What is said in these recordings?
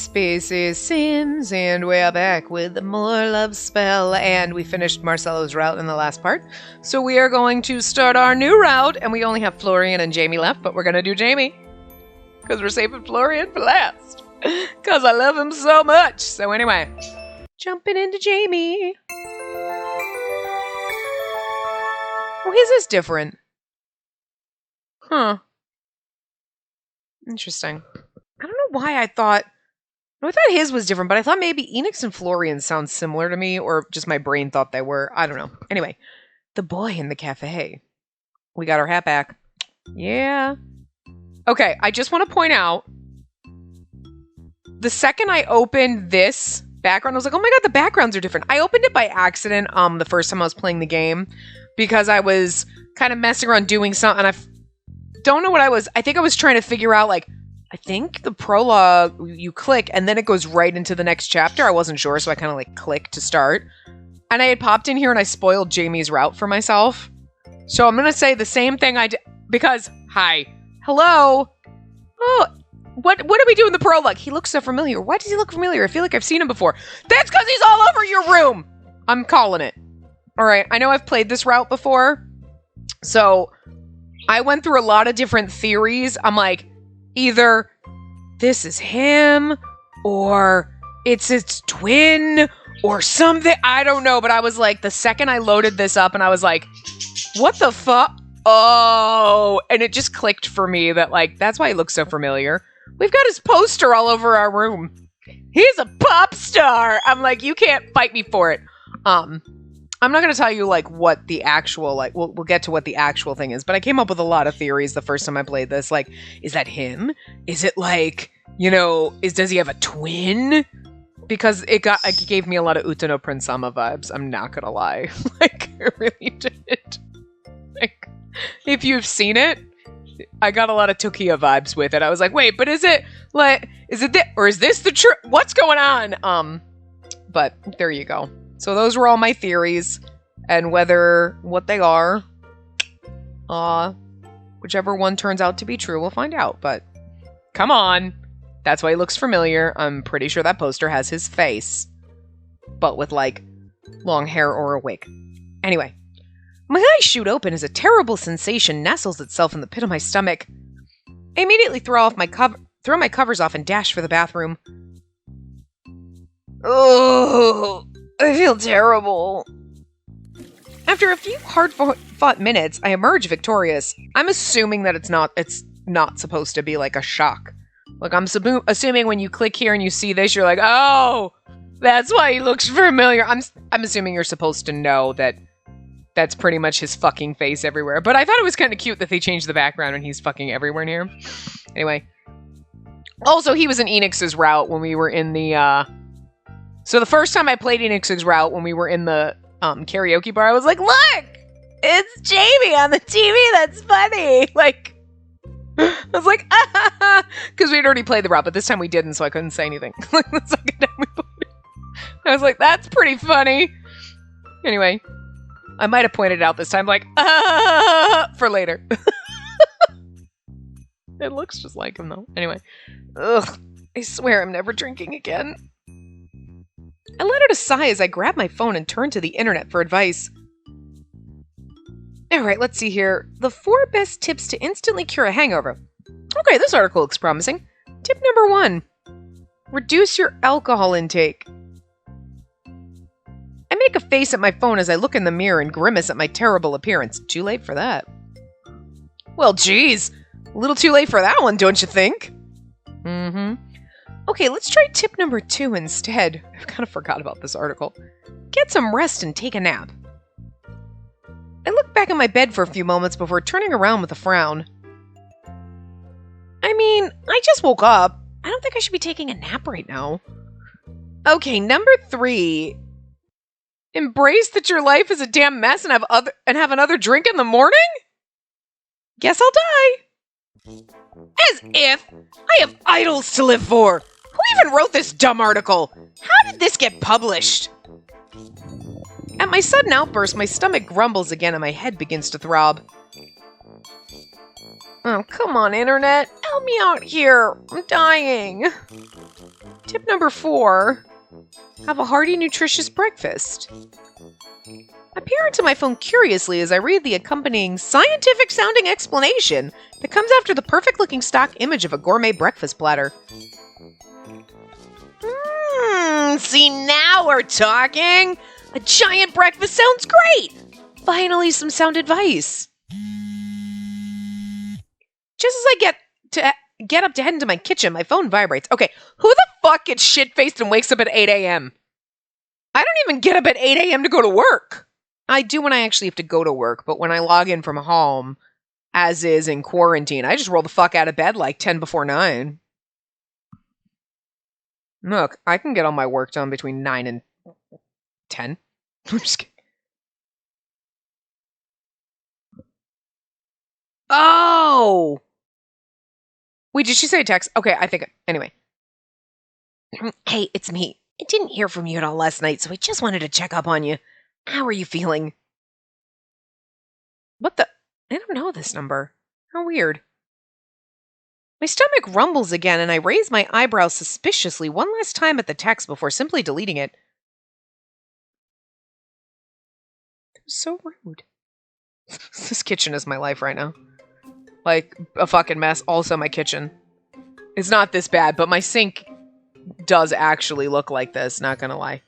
Spacey Sims, and we're back with more Love Spell, and we finished Marcelo's route in the last part, so we are going to start our new route, and we only have Florian and Jamie left, but we're going to do Jamie, because we're saving Florian for last, because I love him so much. So anyway, jumping into Jamie. Oh, his is different. Huh. Interesting. I don't know why I thought his was different, but I thought maybe Enix and Florian sound similar to me, or just my brain thought they were. I don't know. Anyway, the boy in the cafe. We got our hat back. Yeah. Okay, I just want to point out, the second I opened this background, I was like, oh my god, the backgrounds are different. I opened it by accident the first time I was playing the game, because I was kind of messing around doing something, and I don't know what I think I was trying to figure out, like, I think the prologue, you click, and then it goes right into the next chapter. I wasn't sure, so I kind of, like, clicked to start. And I had popped in here, and I spoiled Jamie's route for myself. So I'm going to say the same thing I did, because, hi, hello, oh, what do we do in the prologue? He looks so familiar. Why does he look familiar? I feel like I've seen him before. That's because he's all over your room! I'm calling it. Alright, I know I've played this route before, so I went through a lot of different theories. I'm like, either this is him, or it's its twin, or something. I don't know, but I was like, the second I loaded this up, and I was like, what the fuck? Oh, and it just clicked for me that, like, that's why he looks so familiar. We've got his poster all over our room. He's a pop star! I'm like, you can't fight me for it. I'm not going to tell you, like, what the actual, like, we'll get to what the actual thing is, but I came up with a lot of theories the first time I played this. Like, is that him? Is it, like, you know, does he have a twin? Because it gave me a lot of Utano Prince-sama vibes, I'm not going to lie. Like, it really did. Like, if you've seen it, I got a lot of Tokiya vibes with it. I was like, wait, but is it, like, or is this the truth? What's going on? But there you go. So those were all my theories, and what they are, whichever one turns out to be true, we'll find out, but come on. That's why he looks familiar. I'm pretty sure that poster has his face, but with, like, long hair or a wig. Anyway, my eyes shoot open as a terrible sensation nestles itself in the pit of my stomach. I immediately throw my covers off and dash for the bathroom. Oh, I feel terrible. After a few hard-fought minutes, I emerge victorious. I'm assuming that it's not supposed to be like a shock. Like, I'm assuming when you click here and you see this, you're like, oh, that's why he looks familiar. I'm assuming you're supposed to know that that's pretty much his fucking face everywhere. But I thought it was kind of cute that they changed the background and he's fucking everywhere in here. Anyway. Also, he was in Enix's route when we were in the, So the first time I played Enix's route when we were in the karaoke bar, I was like, look! It's Jamie on the TV! That's funny! Like, I was like, ah! Because we had already played the route, but this time we didn't, so I couldn't say anything. Like, the second time we played it. I was like, that's pretty funny! Anyway, I might have pointed it out this time, like, for later. It looks just like him, though. Anyway. Ugh. I swear I'm never drinking again. I let out a sigh as I grabbed my phone and turned to the internet for advice. Alright, let's see here. The 4 best tips to instantly cure a hangover. Okay, this article looks promising. Tip number 1. Reduce your alcohol intake. I make a face at my phone as I look in the mirror and grimace at my terrible appearance. Too late for that. Well, geez. A little too late for that one, don't you think? Mm-hmm. Okay, let's try tip number 2 instead. I kind of forgot about this article. Get some rest and take a nap. I looked back at my bed for a few moments before turning around with a frown. I mean, I just woke up. I don't think I should be taking a nap right now. Okay, number 3. Embrace that your life is a damn mess and have another drink in the morning? Guess I'll die. As if I have idols to live for. Who even wrote this dumb article? How did this get published? At my sudden outburst, my stomach grumbles again and my head begins to throb. Oh, come on, internet. Help me out here. I'm dying. Tip number 4, have a hearty, nutritious breakfast. I peer into my phone curiously as I read the accompanying scientific-sounding explanation that comes after the perfect-looking stock image of a gourmet breakfast platter. See, now we're talking! A giant breakfast sounds great! Finally, some sound advice. Just as I get up to head into my kitchen, my phone vibrates. Okay, who the fuck gets shit-faced and wakes up at 8 a.m.? I don't even get up at 8 a.m. to go to work. I do when I actually have to go to work, but when I log in from home, as is in quarantine, I just roll the fuck out of bed like 10 before 9. Look, I can get all my work done between 9 and 10. I'm just kidding. Oh! Wait, did she say text? Okay, I think... Anyway. Hey, it's me. I didn't hear from you at all last night, so I just wanted to check up on you. How are you feeling? What the... I don't know this number. How weird. My stomach rumbles again, and I raise my eyebrows suspiciously one last time at the text before simply deleting it. It was so rude. This kitchen is my life right now. Like, a fucking mess. Also, my kitchen. It's not this bad, but my sink does actually look like this, not gonna lie.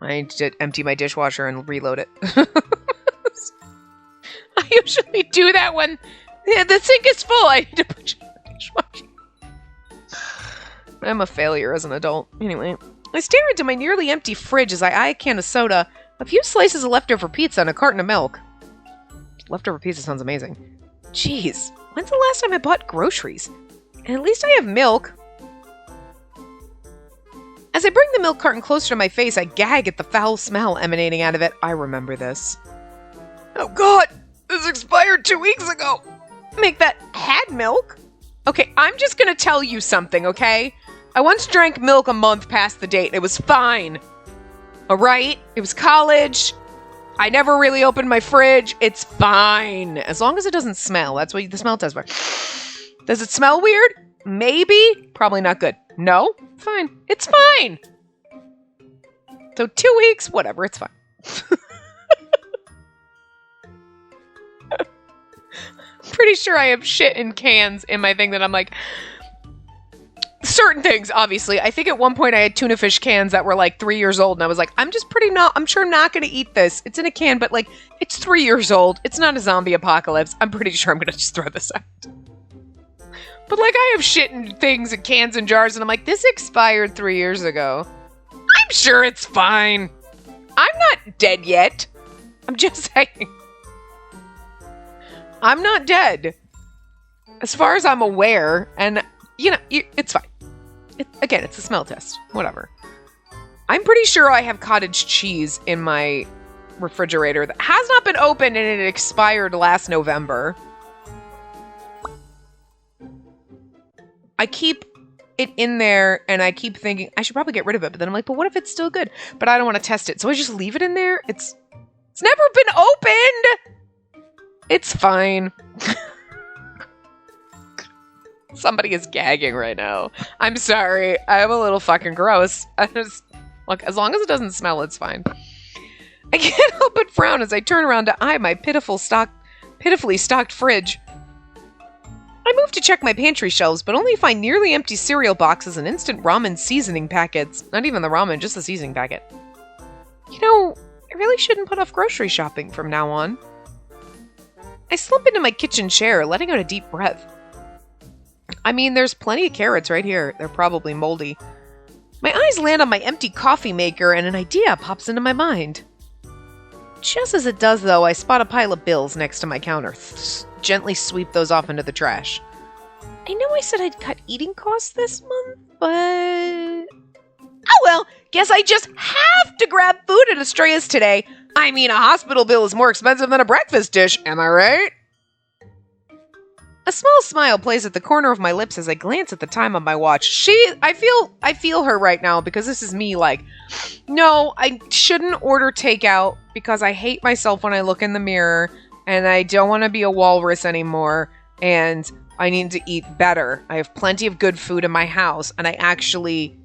I did empty my dishwasher and reload it. I usually do that when the sink is full. I need to put it in the dishwasher. I'm a failure as an adult. Anyway, I stare into my nearly empty fridge as I eye a can of soda, a few slices of leftover pizza, and a carton of milk. Leftover pizza sounds amazing. Jeez, when's the last time I bought groceries? And at least I have milk. As I bring the milk carton closer to my face, I gag at the foul smell emanating out of it. I remember this. Oh god! This expired 2 weeks ago! Make that had milk? Okay, I'm just gonna tell you something, okay? I once drank milk a month past the date. It was fine. Alright? It was college. I never really opened my fridge. It's fine. As long as it doesn't smell. That's what the smell test for. Does it smell weird? Maybe. Probably not good. No? Fine. It's fine. So 2 weeks, whatever, it's fine. Pretty sure I have shit in cans in my thing that I'm like... Certain things, obviously. I think at one point I had tuna fish cans that were like 3 years old, and I was like, I'm sure I'm not going to eat this. It's in a can, but like, it's 3 years old. It's not a zombie apocalypse. I'm pretty sure I'm going to just throw this out. But like, I have shit in things and cans and jars, and I'm like, this expired 3 years ago. I'm sure it's fine. I'm not dead yet. I'm just saying. I'm not dead. As far as I'm aware, and, you know, it's fine. Again, it's a smell test. Whatever. I'm pretty sure I have cottage cheese in my refrigerator that has not been opened, and it expired last November. I keep it in there, and I keep thinking, I should probably get rid of it, but then I'm like, but what if it's still good? But I don't want to test it, so I just leave it in there. It's never been opened! It's fine. Somebody is gagging right now. I'm sorry. I'm a little fucking gross. Look, as long as it doesn't smell, it's fine. I can't help but frown as I turn around to eye my pitifully stocked fridge. I move to check my pantry shelves, but only find nearly empty cereal boxes and instant ramen seasoning packets. Not even the ramen, just the seasoning packet. You know, I really shouldn't put off grocery shopping from now on. I slump into my kitchen chair, letting out a deep breath. I mean, there's plenty of carrots right here. They're probably moldy. My eyes land on my empty coffee maker, and an idea pops into my mind. Just as it does, though, I spot a pile of bills next to my counter. Gently sweep those off into the trash. I know I said I'd cut eating costs this month, but... Oh well, guess I just have to grab food at Estrella's today. I mean, a hospital bill is more expensive than a breakfast dish, am I right? A small smile plays at the corner of my lips as I glance at the time on my watch. I feel her right now, because this is me like, no, I shouldn't order takeout because I hate myself when I look in the mirror and I don't want to be a walrus anymore and I need to eat better. I have plenty of good food in my house and I actually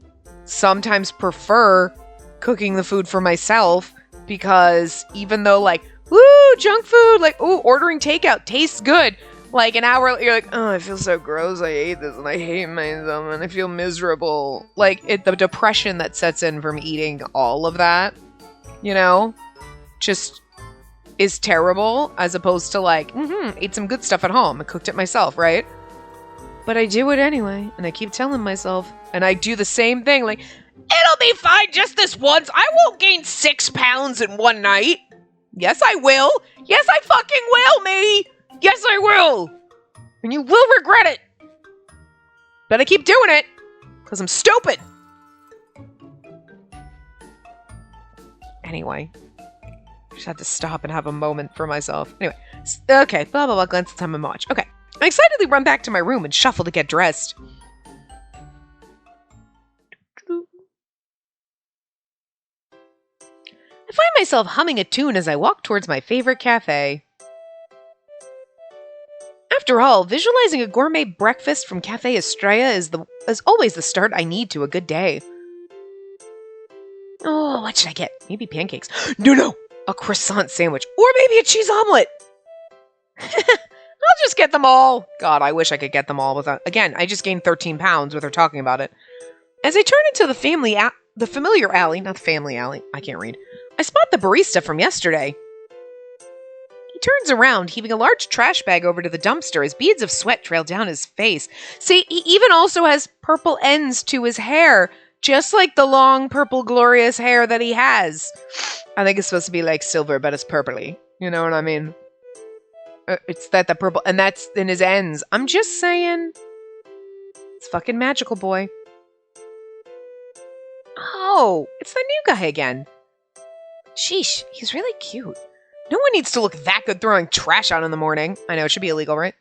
sometimes prefer cooking the food for myself because even though like, woo, junk food, like, ooh, ordering takeout tastes good. Like an hour, you're like, oh, I feel so gross. I ate this and I hate myself and I feel miserable. Like the depression that sets in from eating all of that, you know, just is terrible as opposed to like, ate some good stuff at home and cooked it myself, right? But I do it anyway, and I keep telling myself, and I do the same thing, like, it'll be fine just this once. I won't gain 6 pounds in one night. Yes, I will. Yes, I fucking will, me. Yes, I will. And you will regret it. But I keep doing it, because I'm stupid. Anyway, I just had to stop and have a moment for myself. Anyway, okay, blah, blah, blah, glance at time and watch. Okay. I excitedly run back to my room and shuffle to get dressed. I find myself humming a tune as I walk towards my favorite cafe. After all, visualizing a gourmet breakfast from Cafe Estrella is always the start I need to a good day. Oh, what should I get? Maybe pancakes. No! A croissant sandwich. Or maybe a cheese omelet! I'll just get them all. God, I wish I could get them all without... Again, I just gained 13 pounds with her talking about it. As I turn into the familiar alley, not the family alley, I can't read, I spot the barista from yesterday. He turns around, heaving a large trash bag over to the dumpster as beads of sweat trail down his face. See, he even also has purple ends to his hair, just like the long, purple, glorious hair that he has. I think it's supposed to be like silver, but it's purpley. You know what I mean? It's the purple, and that's in his ends. I'm just saying. It's fucking magical, boy. Oh, it's the new guy again. Sheesh, he's really cute. No one needs to look that good throwing trash out in the morning. I know, it should be illegal, right?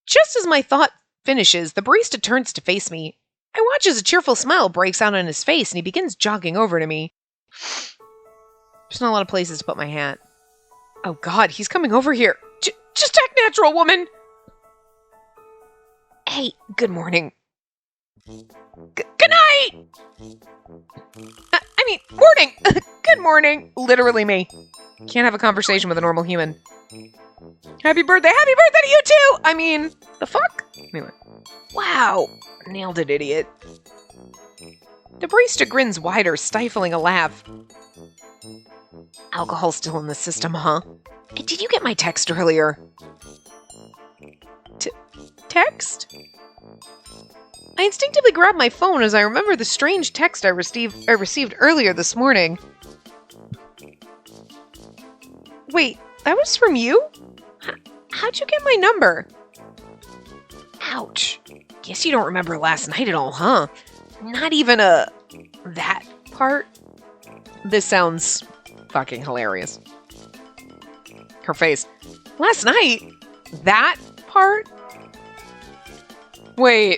Just as my thought finishes, the barista turns to face me. I watch as a cheerful smile breaks out on his face, and he begins jogging over to me. There's not a lot of places to put my hat. Oh God, he's coming over here. Just act natural, woman. Hey, good morning. Good night! Morning! Good morning. Literally me. Can't have a conversation with a normal human. Happy birthday to you too! I mean, the fuck? Anyway. Wow. Nailed it, idiot. The barista grins wider, stifling a laugh. Alcohol still in the system, huh? Hey, did you get my text earlier? Text? I instinctively grab my phone as I remember the strange text I received earlier this morning. Wait, that was from you? How'd you get my number? Ouch. Guess you don't remember last night at all, huh? Not even that part? This sounds fucking hilarious. Her face. Last night? That part? Wait.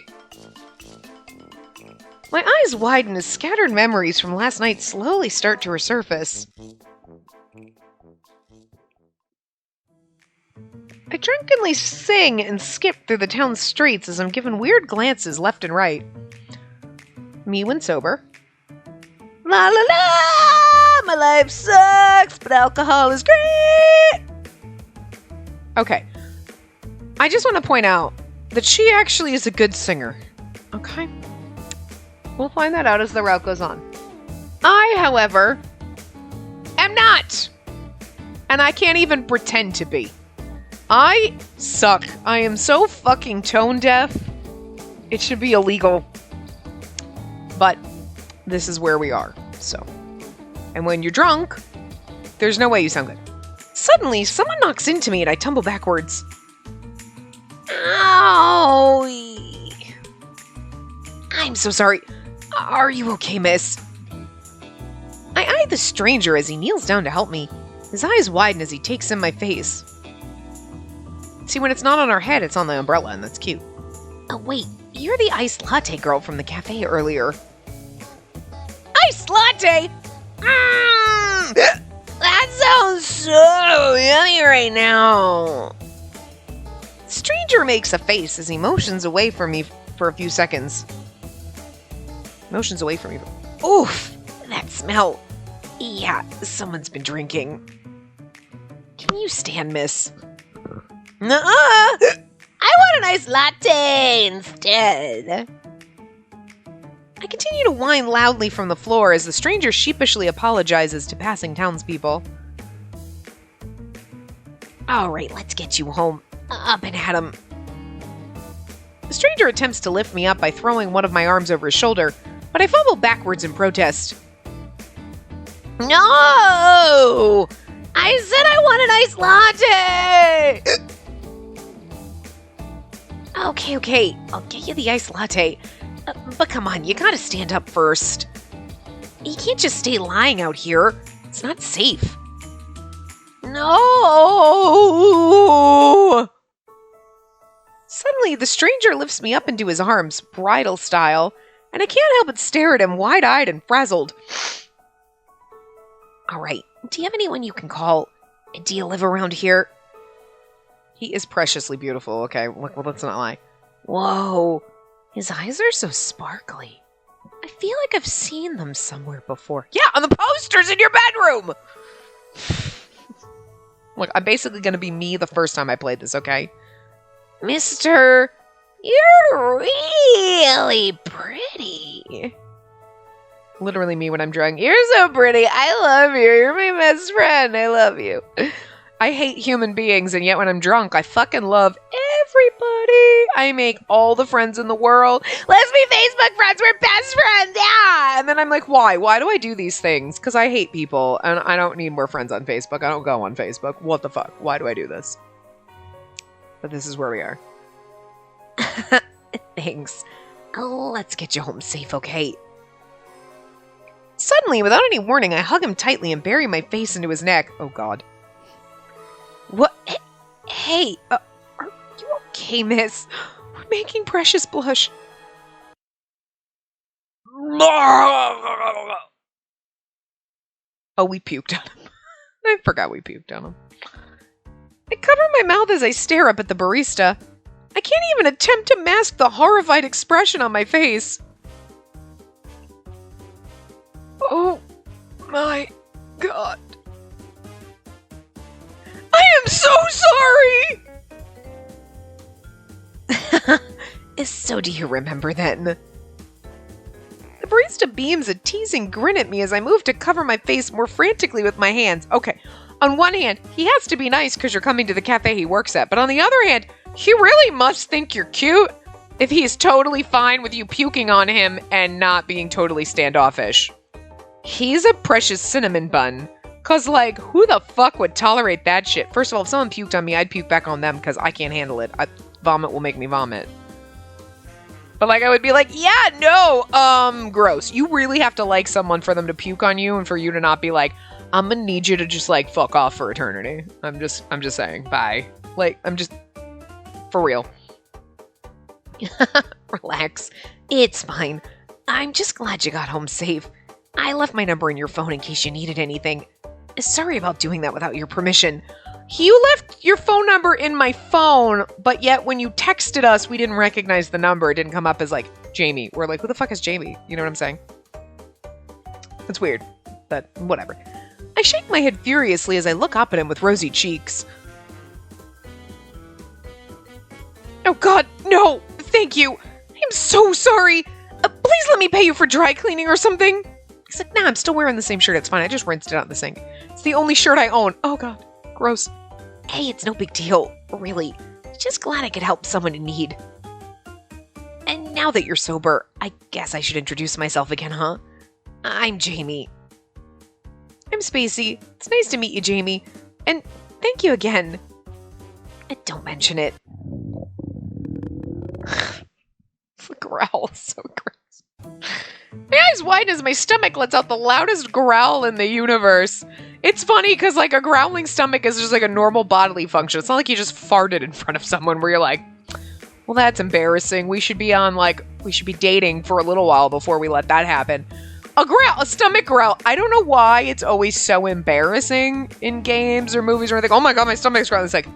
My eyes widen as scattered memories from last night slowly start to resurface. I drunkenly sing and skip through the town's streets as I'm given weird glances left and right. Me when sober. La la la! My life sucks, but alcohol is great! Okay. I just want to point out that she actually is a good singer. Okay? We'll find that out as the route goes on. I, however, am not. And I can't even pretend to be. I suck. I am so fucking tone deaf. It should be illegal. But this is where we are, so. And when you're drunk, there's no way you sound good. Suddenly, someone knocks into me and I tumble backwards. Ow! I'm so sorry. Are you okay, miss? I eye the stranger as he kneels down to help me. His eyes widen as he takes in my face. See, when it's not on our head, it's on the umbrella, and that's cute. Oh, wait. You're the iced latte girl from the cafe earlier. Iced latte? That sounds so yummy right now. Stranger makes a face as he motions away from me for a few seconds. Motions away from me. Oof! That smell. Yeah, someone's been drinking. Can you stand, miss? Nuh-uh! I want an iced latte instead. I continue to whine loudly from the floor as the stranger sheepishly apologizes to passing townspeople. All right, let's get you home. Up and at him. The stranger attempts to lift me up by throwing one of my arms over his shoulder, but I fumble backwards in protest. No! I said I want an iced latte! Okay, I'll get you the iced latte. But come on, you gotta stand up first. You can't just stay lying out here. It's not safe. No! Suddenly, the stranger lifts me up into his arms, bridal style, and I can't help but stare at him wide-eyed and frazzled. All right, do you have anyone you can call? Do you live around here? He is preciously beautiful, okay? Well, let's not lie. Whoa, his eyes are so sparkly. I feel like I've seen them somewhere before. Yeah, on the posters in your bedroom! Look, I'm basically going to be me the first time I played this, okay? Mister, you're really pretty. Literally me when I'm drunk. You're so pretty. I love you. You're my best friend. I love you. I hate human beings, and yet when I'm drunk, I fucking love everybody. I make all the friends in the world. Let's be Facebook friends. We're best friends. Yeah. And then I'm like, why? Why do I do these things? Because I hate people, and I don't need more friends on Facebook. I don't go on Facebook. What the fuck? Why do I do this? But this is where we are. Thanks. Let's get you home safe, okay? Suddenly, without any warning, I hug him tightly and bury my face into his neck. Oh, God. What? Hey, are you okay, miss? We're making Precious blush. Oh, we puked on him. I forgot we puked on him. I cover my mouth as I stare up at the barista. I can't even attempt to mask the horrified expression on my face. Oh my God. I am so sorry! So do you remember then? The barista beams a teasing grin at me as I move to cover my face more frantically with my hands. Okay, on one hand, he has to be nice because you're coming to the cafe he works at, but on the other hand, he really must think you're cute if he's totally fine with you puking on him and not being totally standoffish. He's a precious cinnamon bun. Cause like, who the fuck would tolerate that shit? First of all, if someone puked on me, I'd puke back on them because I can't handle it. Vomit will make me vomit. But like, I would be like, yeah, no, gross. You really have to like someone for them to puke on you and for you to not be like, I'm gonna need you to just like fuck off for eternity. I'm just saying, bye. Like, for real. Relax. It's fine. I'm just glad you got home safe. I left my number in your phone in case you needed anything. Sorry about doing that without your permission. You left your phone number in my phone, but yet when you texted us, we didn't recognize the number. It didn't come up as like Jamie. We're like, who the fuck is Jamie? You know what I'm saying? It's weird, but whatever. I shake my head furiously as I look up at him with rosy cheeks. Oh God, no! Thank you! I'm so sorry! Please let me pay you for dry cleaning or something! He's like, nah, I'm still wearing the same shirt. It's fine. I just rinsed it out in the sink. It's the only shirt I own. Oh, God. Gross. Hey, it's no big deal. Really. Just glad I could help someone in need. And now that you're sober, I guess I should introduce myself again, huh? I'm Jamie. I'm Spacey. It's nice to meet you, Jamie. And thank you again. And don't mention it. The growl is so gross. My eyes widen as my stomach lets out the loudest growl in the universe. It's funny because like a growling stomach is just like a normal bodily function. It's not like you just farted in front of someone where you're like, well, that's embarrassing. We should be dating for a little while before we let that happen. A stomach growl. I don't know why it's always so embarrassing in games or movies or anything. Oh my God, my stomach's growling. It's like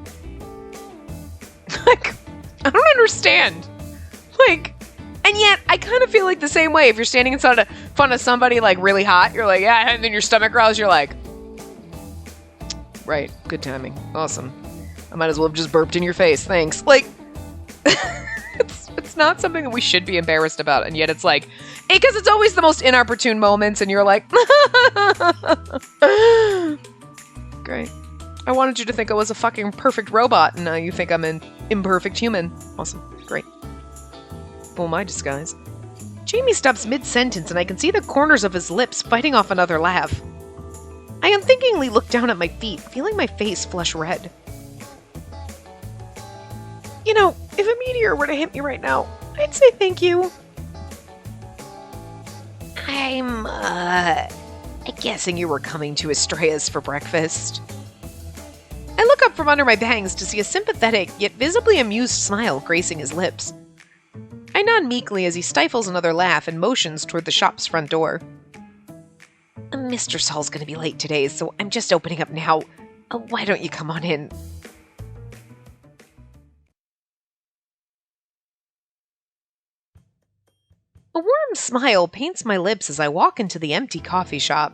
I don't understand. Like, and And yet, I kind of feel like the same way. If you're standing in front of somebody like really hot, you're like, yeah, and then your stomach growls, you're like, right, good timing, awesome. I might as well have just burped in your face, thanks. Like, it's not something that we should be embarrassed about, and yet it's like, because it's always the most inopportune moments, and you're like, great. I wanted you to think I was a fucking perfect robot, and now you think I'm an imperfect human. Awesome, great. Full my disguise. Jamie stops mid-sentence, and I can see the corners of his lips fighting off another laugh. I unthinkingly look down at my feet, feeling my face flush red. You know, if a meteor were to hit me right now, I'd say thank you. I'm guessing you were coming to Estrella's for breakfast. I look up from under my bangs to see a sympathetic, yet visibly amused smile gracing his lips. I nod meekly as he stifles another laugh and motions toward the shop's front door. Mr. Saul's gonna be late today, so I'm just opening up now. Why don't you come on in? A warm smile paints my lips as I walk into the empty coffee shop.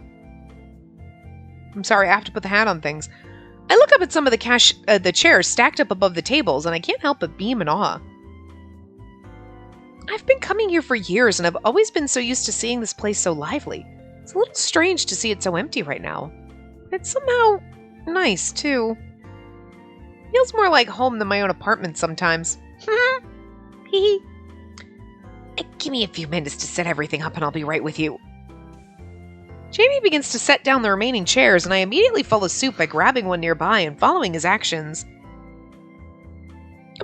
I'm sorry, I have to put the hat on things. I look up at some of the chairs stacked up above the tables, and I can't help but beam in awe. I've been coming here for years, and I've always been so used to seeing this place so lively. It's a little strange to see it so empty right now. It's somehow nice, too. Feels more like home than my own apartment sometimes. Hee. Give me a few minutes to set everything up and I'll be right with you. Jamie begins to set down the remaining chairs, and I immediately follow suit by grabbing one nearby and following his actions.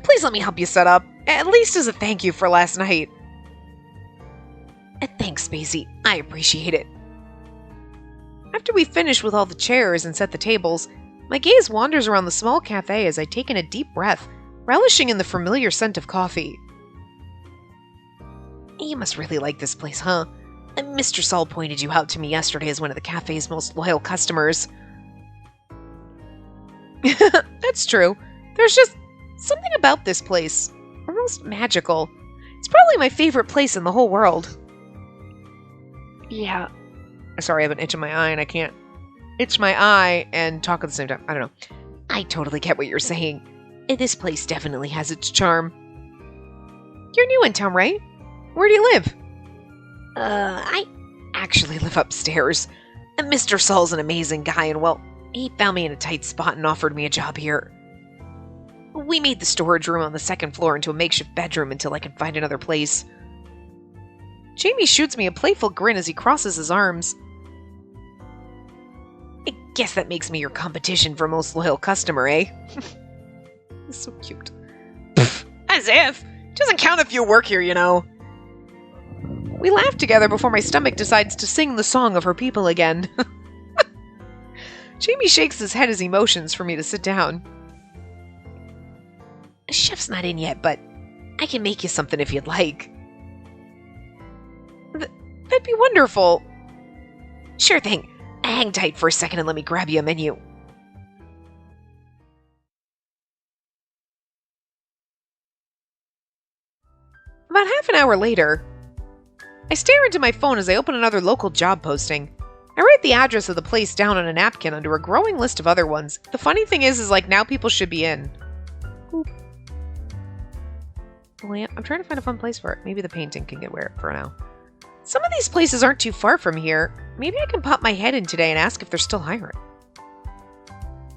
Please let me help you set up, at least as a thank you for last night. Thanks, Spacey. I appreciate it. After we finish with all the chairs and set the tables, my gaze wanders around the small cafe as I take in a deep breath, relishing in the familiar scent of coffee. You must really like this place, huh? Mr. Saul pointed you out to me yesterday as one of the cafe's most loyal customers. That's true. There's just something about this place. Almost magical. It's probably my favorite place in the whole world. Yeah. Sorry, I have an itch in my eye and I can't itch my eye and talk at the same time. I don't know. I totally get what you're saying. This place definitely has its charm. You're new in town, right? Where do you live? I actually live upstairs. Mr. Saul's an amazing guy, and well, he found me in a tight spot and offered me a job here. We made the storage room on the second floor into a makeshift bedroom until I could find another place. Jamie shoots me a playful grin as he crosses his arms. I guess that makes me your competition for most loyal customer, eh? It's so cute. As if! It doesn't count if you work here, you know. We laugh together before my stomach decides to sing the song of her people again. Jamie shakes his head as he motions for me to sit down. Chef's not in yet, but I can make you something if you'd like. That'd be wonderful. Sure thing. Hang tight for a second and let me grab you a menu. About half an hour later, I stare into my phone as I open another local job posting. I write the address of the place down on a napkin under a growing list of other ones. The funny thing is like now people should be in. Oop. Lamp. I'm trying to find a fun place for it. Maybe the painting can get wear for now. Some of these places aren't too far from here. Maybe I can pop my head in today and ask if they're still hiring.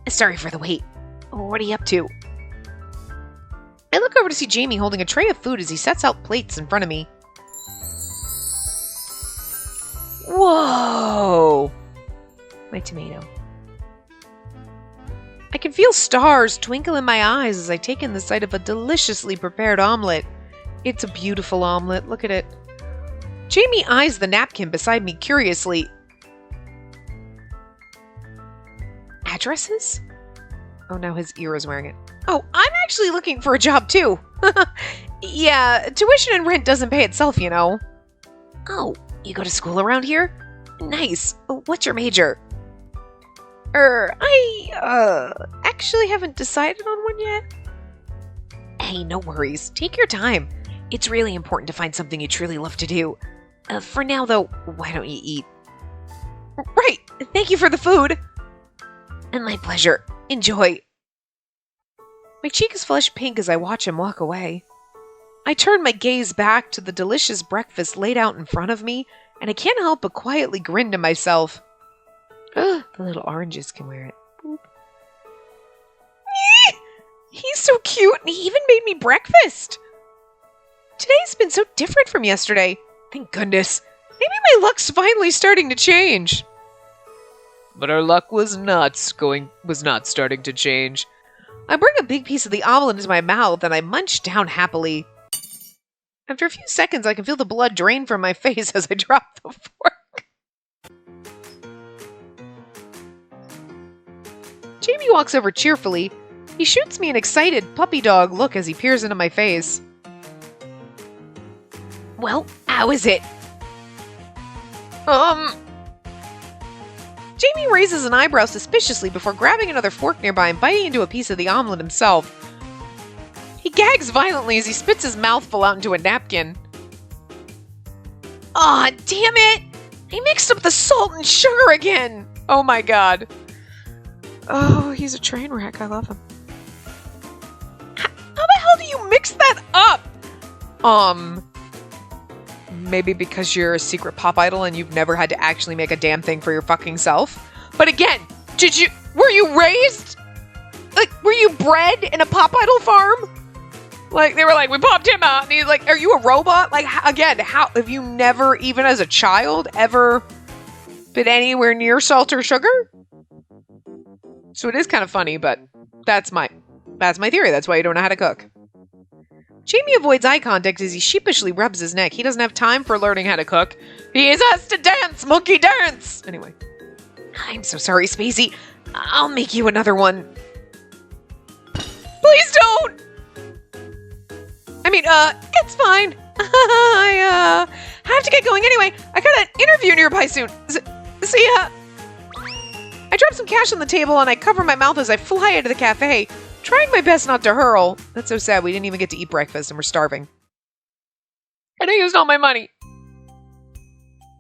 Sorry for the wait. What are you up to? I look over to see Jamie holding a tray of food as he sets out plates in front of me. Whoa! My tomato. I can feel stars twinkle in my eyes as I take in the sight of a deliciously prepared omelet. It's a beautiful omelet. Look at it. Jamie eyes the napkin beside me curiously. Addresses? Oh, now his ear is wearing it. Oh, I'm actually looking for a job too. Yeah, tuition and rent doesn't pay itself, you know. Oh, you go to school around here? Nice. What's your major? I actually haven't decided on one yet. Hey, no worries. Take your time. It's really important to find something you truly love to do. For now, though, why don't you eat? Right. Thank you for the food. And my pleasure. Enjoy. My cheek is flush pink as I watch him walk away. I turn my gaze back to the delicious breakfast laid out in front of me, and I can't help but quietly grin to myself. The little oranges can wear it. Boop. He's so cute, and he even made me breakfast. Today's been so different from yesterday. Thank goodness. Maybe my luck's finally starting to change. But our luck was not starting to change. I bring a big piece of the omelet into my mouth, and I munch down happily. After a few seconds, I can feel the blood drain from my face as I drop the fork. Jamie walks over cheerfully. He shoots me an excited puppy dog look as he peers into my face. Well, how is it? Jamie raises an eyebrow suspiciously before grabbing another fork nearby and biting into a piece of the omelet himself. He gags violently as he spits his mouthful out into a napkin. Aw, damn it! I mixed up the salt and sugar again! Oh my god. Oh, he's a train wreck. I love him. How the hell do you mix that up? Maybe because you're a secret pop idol and you've never had to actually make a damn thing for your fucking self. But again, were you raised? Like, were you bred in a pop idol farm? Like, they were like, we popped him out, and he's like, are you a robot? Like, again, how have you never, even as a child, ever been anywhere near salt or sugar? So it is kind of funny, but that's my theory. That's why you don't know how to cook. Jamie avoids eye contact as he sheepishly rubs his neck. He doesn't have time for learning how to cook. He has to dance, monkey dance! Anyway. I'm so sorry, Spacey. I'll make you another one. Please don't! I mean, it's fine. I have to get going anyway. I got an interview nearby soon. See ya. I drop some cash on the table and I cover my mouth as I fly into the cafe, trying my best not to hurl. That's so sad. We didn't even get to eat breakfast and we're starving. And I used all my money.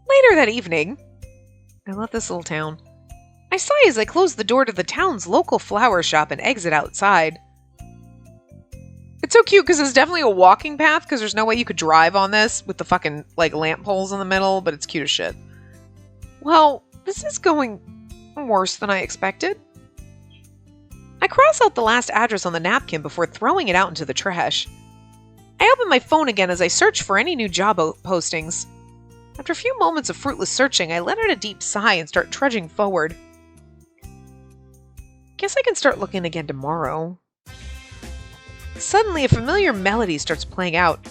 Later that evening, I love this little town. I sigh as I close the door to the town's local flower shop and exit outside. It's so cute because it's definitely a walking path because there's no way you could drive on this with the fucking, like, lamp poles in the middle, but it's cute as shit. Well, this is going worse than I expected. I cross out the last address on the napkin before throwing it out into the trash. I open my phone again as I search for any new job postings. After a few moments of fruitless searching, I let out a deep sigh and start trudging forward. Guess I can start looking again tomorrow. Suddenly, a familiar melody starts playing out.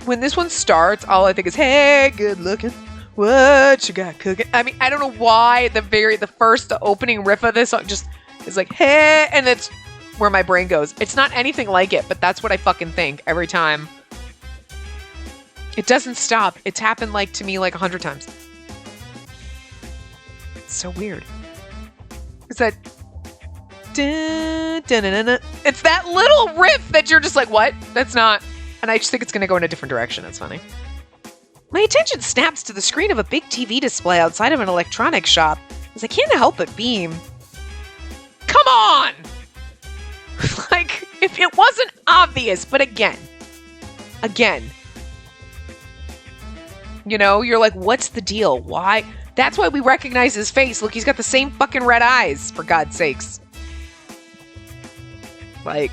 When this one starts, all I think is, hey, good looking, what you got cooking? I mean, I don't know why the opening riff of this song just is like, hey, and that's where my brain goes. It's not anything like it, but that's what I fucking think every time. It doesn't stop. It's happened to me 100 times. It's so weird. It's that... It's that little riff that you're just like, what? That's not... And I just think it's going to go in a different direction. That's funny. My attention snaps to the screen of a big TV display outside of an electronics shop, as I can't help but beam. Come on! If it wasn't obvious, but again. You know, you're like, what's the deal? Why? That's why we recognize his face. Look, he's got the same fucking red eyes, for God's sakes. But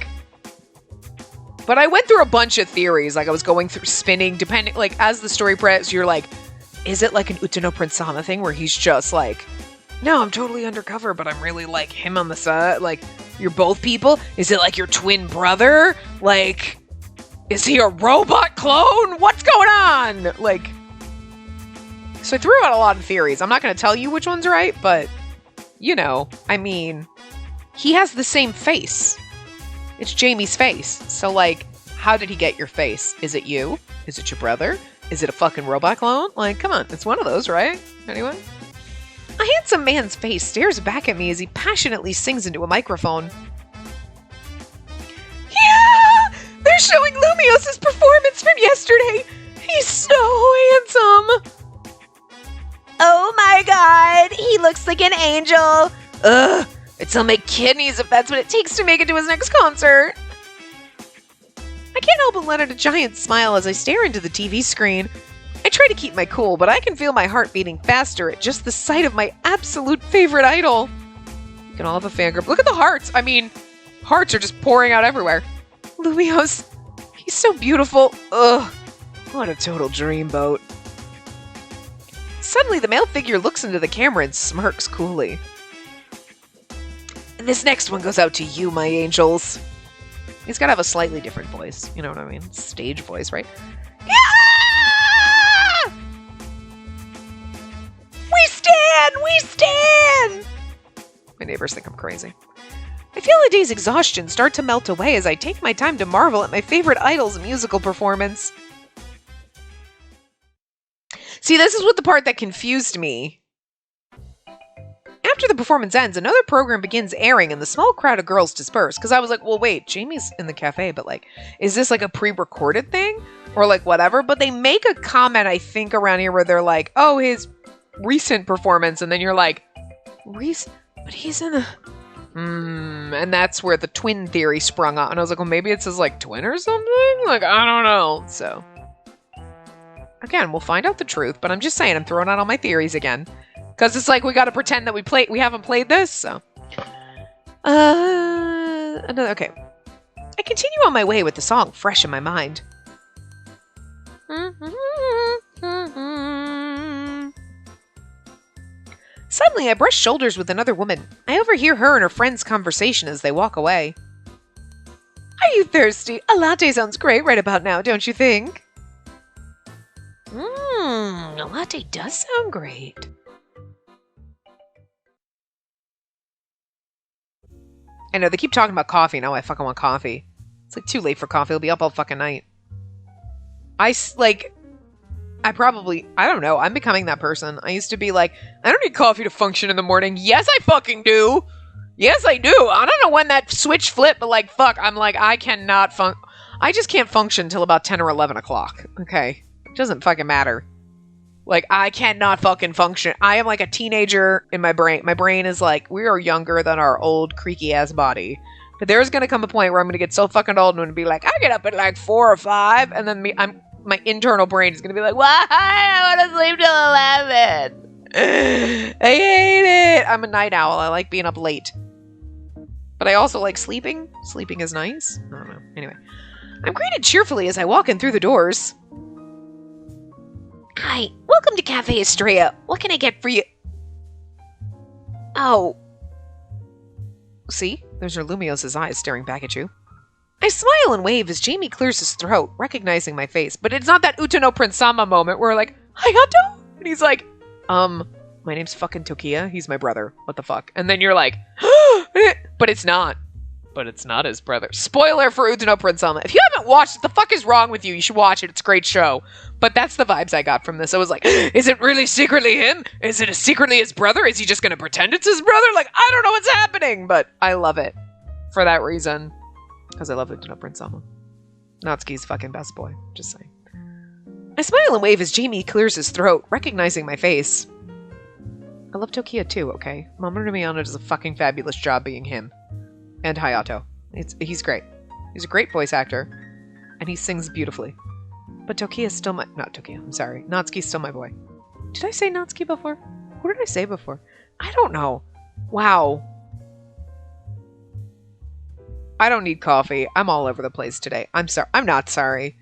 I went through a bunch of theories. I was going through spinning, depending, as the story progresses, you're like, is it like an Utano Prinsana thing where he's just no, I'm totally undercover, but I'm really him on the side? You're both people? Is it like your twin brother? Is he a robot clone? What's going on? So I threw out a lot of theories. I'm not going to tell you which one's right, but, he has the same face. It's Jamie's face. So, how did he get your face? Is it you? Is it your brother? Is it a fucking robot clone? Come on. It's one of those, right? Anyway. A handsome man's face stares back at me as he passionately sings into a microphone. Yeah! They're showing Lumios' performance from yesterday. He's so handsome. Oh my god, he looks like an angel. Ugh, I'd sell my kidneys if that's what it takes to make it to his next concert. I can't help but let out a giant smile as I stare into the TV screen. I try to keep my cool, but I can feel my heart beating faster at just the sight of my absolute favorite idol. You can all have a fan group. Look at the hearts. I mean, hearts are just pouring out everywhere. Lumios, he's so beautiful. Ugh, what a total dreamboat. Suddenly, the male figure looks into the camera and smirks coolly. And this next one goes out to you, my angels. He's got to have a slightly different voice. You know what I mean? Stage voice, right? Yeah! We stand! We stand! My neighbors think I'm crazy. I feel the day's exhaustion start to melt away as I take my time to marvel at my favorite idol's musical performance. See, this is what the part that confused me. After the performance ends, another program begins airing and the small crowd of girls disperse. Because I was like, well, wait, Jamie's in the cafe, but like, is this like a pre-recorded thing? Or like whatever? But they make a comment, I think, around here where they're like, oh, his recent performance. And then you're like, recent? But he's in a... and that's where the twin theory sprung up. And I was like, well, maybe it's his like twin or something? Like, I don't know. So... again, we'll find out the truth, but I'm just saying, I'm throwing out all my theories again. Because it's like, we gotta pretend that we haven't played this, so. Okay. I continue on my way with the song fresh in my mind. Suddenly, I brush shoulders with another woman. I overhear her and her friend's conversation as they walk away. Are you thirsty? A latte sounds great right about now, don't you think? A latte does sound great. I know, they keep talking about coffee. Now I fucking want coffee. It's like too late for coffee. I'll be up all fucking night. I don't know. I'm becoming that person. I used to be like, I don't need coffee to function in the morning. Yes, I fucking do. Yes, I do. I don't know when that switch flipped, but like, fuck, I'm like, I cannot I just can't function till about 10 or 11 o'clock. Okay. It doesn't fucking matter. Like, I cannot fucking function. I am like a teenager in my brain. My brain is like, we are younger than our old creaky ass body. But there's gonna come a point where I'm gonna get so fucking old and I'm gonna be like, I get up at like 4 or 5, and then my internal brain is gonna be like, why? I want to sleep till 11. I hate it. I'm a night owl. I like being up late. But I also like sleeping. Sleeping is nice. I don't know. Anyway. I'm greeted cheerfully as I walk in through the doors. Hi, welcome to Cafe Estrella. What can I get for you? Oh. See? There's your Lumios' eyes staring back at you. I smile and wave as Jamie clears his throat, recognizing my face. But it's not that Utano Prince-sama moment where we're like, Hayato? And he's like, my name's fucking Tokiya. He's my brother. What the fuck? And then you're like, but it's not. But it's not his brother. Spoiler for Utano Prince-sama. If you haven't watched it, the fuck is wrong with you? You should watch it. It's a great show. But that's the vibes I got from this. I was like, is it really secretly him? Is it secretly his brother? Is he just going to pretend it's his brother? Like, I don't know what's happening. But I love it. For that reason. Because I love Utano Prince-sama. Natsuki's fucking best boy. Just saying. I smile and wave as Jamie clears his throat, recognizing my face. I love Tokiya too, okay? Mamoru Miyano does a fucking fabulous job being him. And Hayato. He's great. He's a great voice actor. And he sings beautifully. But Tokiya's still my... Not Tokiya, I'm sorry. Natsuki's still my boy. Did I say Natsuki before? What did I say before? I don't know. Wow. I don't need coffee. I'm all over the place today. I'm sorry. I'm not sorry.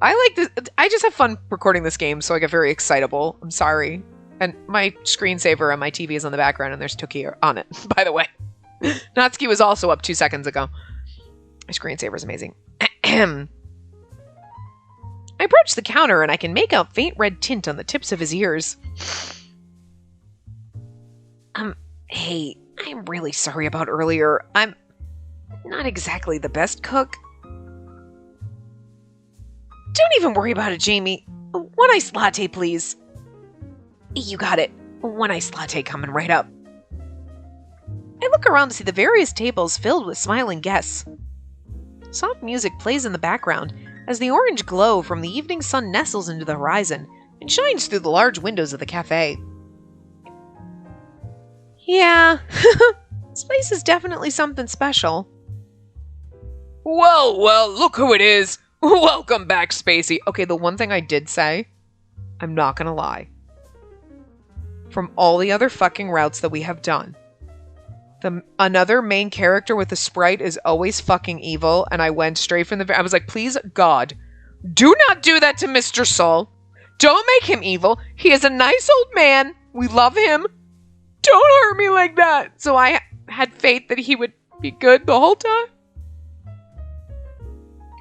I like this. I just have fun recording this game, so I get very excitable. I'm sorry. And my screensaver on my TV is on the background, and there's Tokiya on it, by the way. Natsuki was also up 2 seconds ago. My screensaver is amazing. I approach the counter, and I can make out faint red tint on the tips of his ears. Hey, I'm really sorry about earlier. I'm not exactly the best cook. Don't even worry about it, Jamie. One iced latte, please. You got it. One iced latte coming right up. I look around to see the various tables filled with smiling guests. Soft music plays in the background as the orange glow from the evening sun nestles into the horizon and shines through the large windows of the cafe. Yeah, this place is definitely something special. Well, look who it is. Welcome back, Spacey. Okay, the one thing I did say, I'm not gonna lie. From all the other fucking routes that we have done, another main character with a sprite is always fucking evil, and I went straight from I was like, please, God, do not do that to Mr. Saul. Don't make him evil. He is a nice old man. We love him. Don't hurt me like that. So I had faith that he would be good the whole time.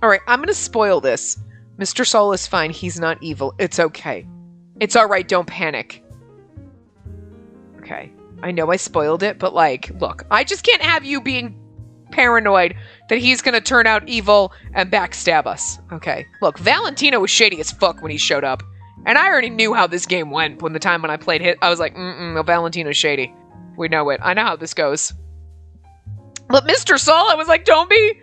Alright, I'm gonna spoil this. Mr. Saul is fine. He's not evil. It's okay. It's alright, don't panic. Okay. I know I spoiled it, but like, look, I just can't have you being paranoid that he's gonna turn out evil and backstab us. Okay. Look, Valentino was shady as fuck when he showed up. And I already knew how this game went when I played it. I was like, Valentino's shady. We know it. I know how this goes. But Mr. Saul, I was like, don't be...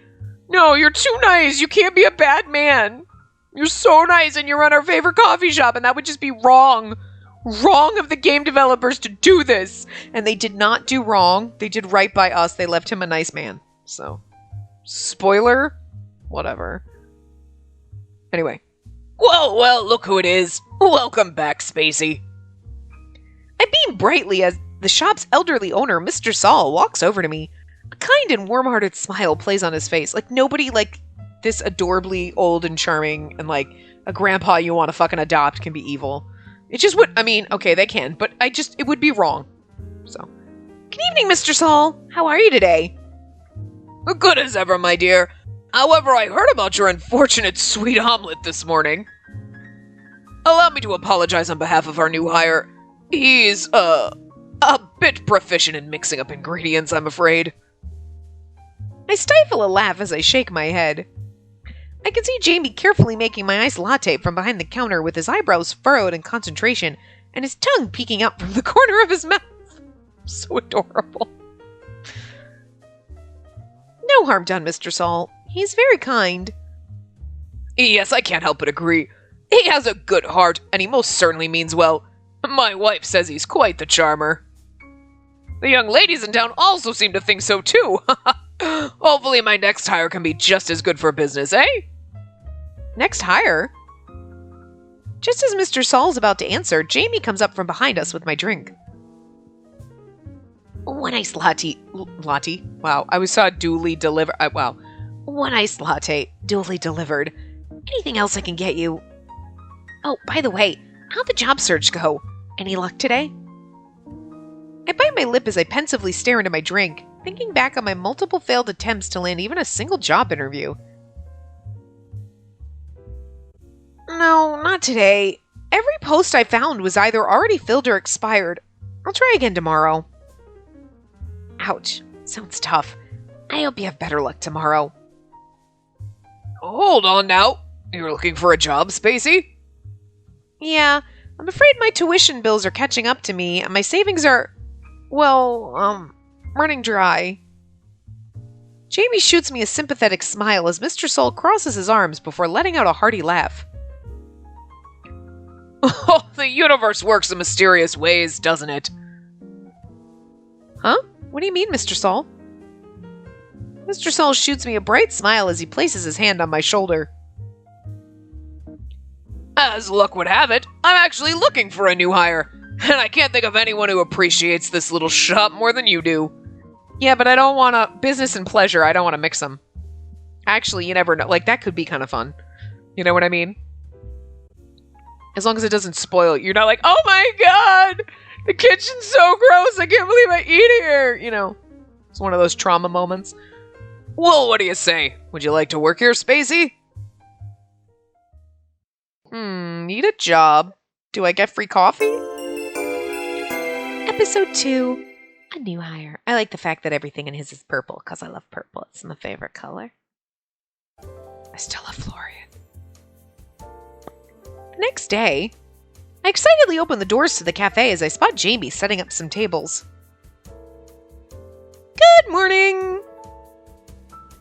No, you're too nice. You can't be a bad man. You're so nice and you run our favorite coffee shop and that would just be wrong. Wrong of the game developers to do this. And they did not do wrong. They did right by us. They left him a nice man. So, spoiler? Whatever. Anyway. Well, look who it is. Welcome back, Spacey. I beam brightly as the shop's elderly owner, Mr. Saul, walks over to me. A kind and warm-hearted smile plays on his face. Like, nobody, like, this adorably old and charming and, like, a grandpa you want to fucking adopt can be evil. It just would, I mean, okay, they can, but it would be wrong. So. Good evening, Mr. Saul. How are you today? Good as ever, my dear. However, I heard about your unfortunate sweet omelet this morning. Allow me to apologize on behalf of our new hire. He's, a bit proficient in mixing up ingredients, I'm afraid. I stifle a laugh as I shake my head. I can see Jamie carefully making my iced latte from behind the counter with his eyebrows furrowed in concentration and his tongue peeking out from the corner of his mouth. So adorable. No harm done, Mr. Saul. He's very kind. Yes, I can't help but agree. He has a good heart, and he most certainly means well. My wife says he's quite the charmer. The young ladies in town also seem to think so, too. Hopefully my next hire can be just as good for business, eh? Next hire? Just as Mr. Saul's about to answer, Jamie comes up from behind us with my drink. One iced latte. Latte? Wow, I saw duly delivered. Wow. One iced latte, duly delivered. Anything else I can get you? Oh, by the way, how'd the job search go? Any luck today? I bite my lip as I pensively stare into my drink, thinking back on my multiple failed attempts to land even a single job interview. No, not today. Every post I found was either already filled or expired. I'll try again tomorrow. Ouch. Sounds tough. I hope you have better luck tomorrow. Hold on now. You're looking for a job, Spacey? Yeah, I'm afraid my tuition bills are catching up to me, and my savings are, well, running dry. Jamie shoots me a sympathetic smile as Mr. Saul crosses his arms before letting out a hearty laugh. Oh, the universe works in mysterious ways, doesn't it? Huh? What do you mean, Mr. Saul? Mr. Saul shoots me a bright smile as he places his hand on my shoulder. As luck would have it, I'm actually looking for a new hire, and I can't think of anyone who appreciates this little shop more than you do. Yeah, but I don't want to... Business and pleasure, I don't want to mix them. Actually, you never know. Like, that could be kind of fun. You know what I mean? As long as it doesn't spoil. You're not like, oh my god! The kitchen's so gross, I can't believe I eat here! You know, it's one of those trauma moments. Well, what do you say? Would you like to work here, Spacey? Need a job. Do I get free coffee? Episode 2. A new hire. I like the fact that everything in his is purple, because I love purple. It's my favorite color. I still love Florian. The next day, I excitedly open the doors to the cafe as I spot Jamie setting up some tables. Good morning!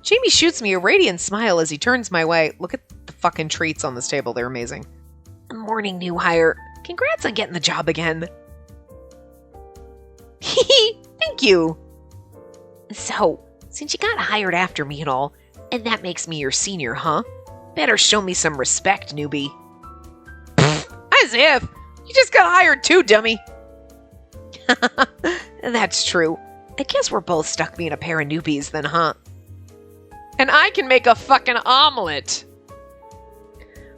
Jamie shoots me a radiant smile as he turns my way. Look at the fucking treats on this table. They're amazing. Morning, new hire. Congrats on getting the job again. Thank you. So, since you got hired after me and all, and that makes me your senior, huh? Better show me some respect, newbie. As if. You just got hired too, dummy. That's true. I guess we're both stuck being a pair of newbies then, huh? And I can make a fucking omelet.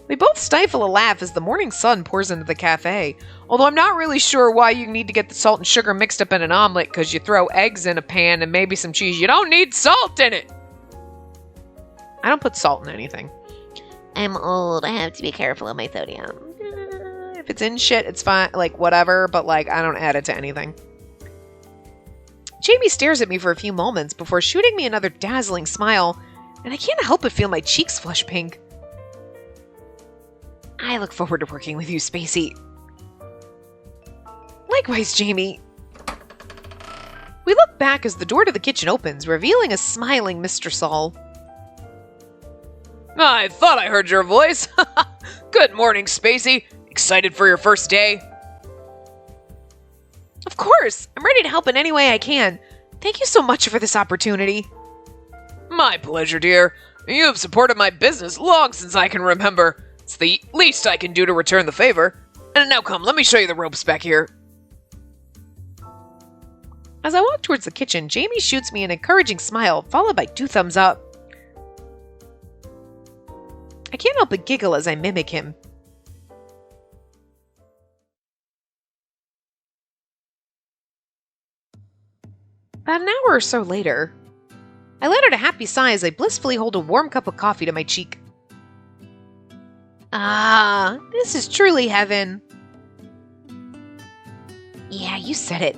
We both stifle a laugh as the morning sun pours into the cafe. Although I'm not really sure why you need to get the salt and sugar mixed up in an omelet, because you throw eggs in a pan and maybe some cheese. You don't need salt in it. I don't put salt in anything. I'm old. I have to be careful of my sodium. If it's in shit, it's fine. Like, whatever. But, like, I don't add it to anything. Jamie stares at me for a few moments before shooting me another dazzling smile, and I can't help but feel my cheeks flush pink. I look forward to working with you, Spacey. Likewise, Jamie. We look back as the door to the kitchen opens, revealing a smiling Mr. Saul. I thought I heard your voice. Good morning, Spacey. Excited for your first day? Of course. I'm ready to help in any way I can. Thank you so much for this opportunity. My pleasure, dear. You have supported my business long since I can remember. It's the least I can do to return the favor. And now come, let me show you the ropes back here. As I walk towards the kitchen, Jamie shoots me an encouraging smile, followed by 2 thumbs up. I can't help but giggle as I mimic him. About an hour or so later, I let out a happy sigh as I blissfully hold a warm cup of coffee to my cheek. Ah, this is truly heaven. Yeah, you said it.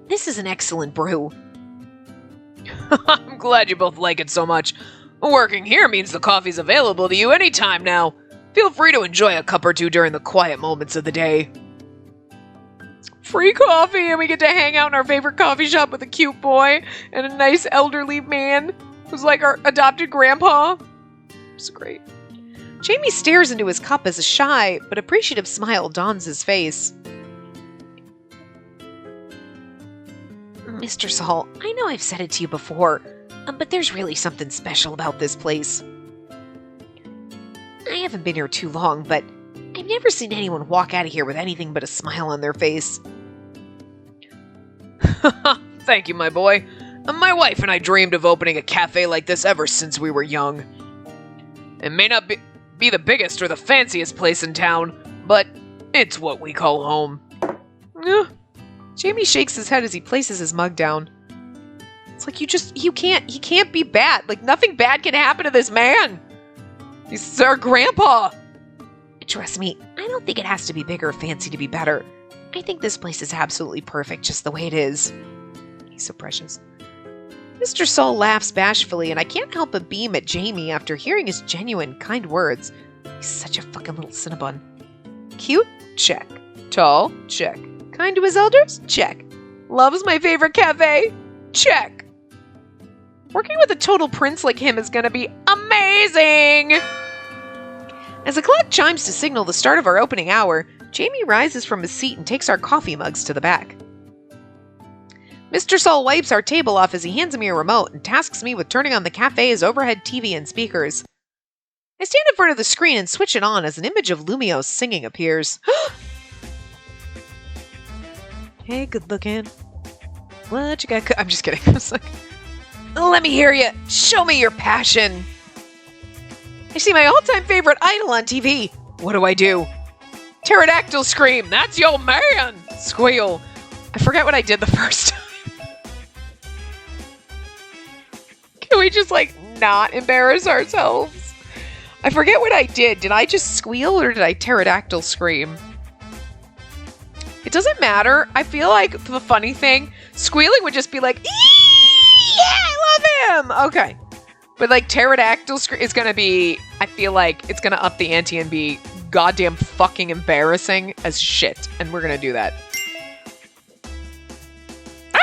This is an excellent brew. I'm glad you both like it so much. Working here means the coffee's available to you anytime now. Feel free to enjoy a cup or two during the quiet moments of the day. Free coffee, and we get to hang out in our favorite coffee shop with a cute boy and a nice elderly man who's like our adopted grandpa. It's great. Jamie stares into his cup as a shy but appreciative smile dawns his face. Mr. Saul, I know I've said it to you before, but there's really something special about this place. I haven't been here too long, but I've never seen anyone walk out of here with anything but a smile on their face. Thank you, my boy. My wife and I dreamed of opening a cafe like this ever since we were young. It may not be the biggest or the fanciest place in town, but it's what we call home. Jamie shakes his head as he places his mug down. It's like he can't be bad. Like, nothing bad can happen to this man. He's our grandpa. Trust me, I don't think it has to be big or fancy to be better. I think this place is absolutely perfect just the way it is. He's so precious. Mr. Saul laughs bashfully, and I can't help but beam at Jamie after hearing his genuine, kind words. He's such a fucking little Cinnabon. Cute? Check. Tall? Check. Kind to his elders? Check. Loves my favorite cafe? Check. Working with a total prince like him is gonna be amazing! As the clock chimes to signal the start of our opening hour, Jamie rises from his seat and takes our coffee mugs to the back. Mr. Saul wipes our table off as he hands me a remote and tasks me with turning on the cafe's overhead TV and speakers. I stand in front of the screen and switch it on as an image of Lumiose singing appears. Hey, good looking. What you got? I'm just kidding. I was like, let me hear you. Show me your passion. I see my all-time favorite idol on TV. What do? Pterodactyl scream. That's your man. Squeal. I forget what I did the first time. Can we just, like, not embarrass ourselves? I forget what I did. Did I just squeal or did I pterodactyl scream? It doesn't matter. I feel like the funny thing, squealing would just be like, yeah, I love him. Okay. But like pterodactyl is going to be, I feel like it's going to up the ante and be goddamn fucking embarrassing as shit. And we're going to do that. Ah!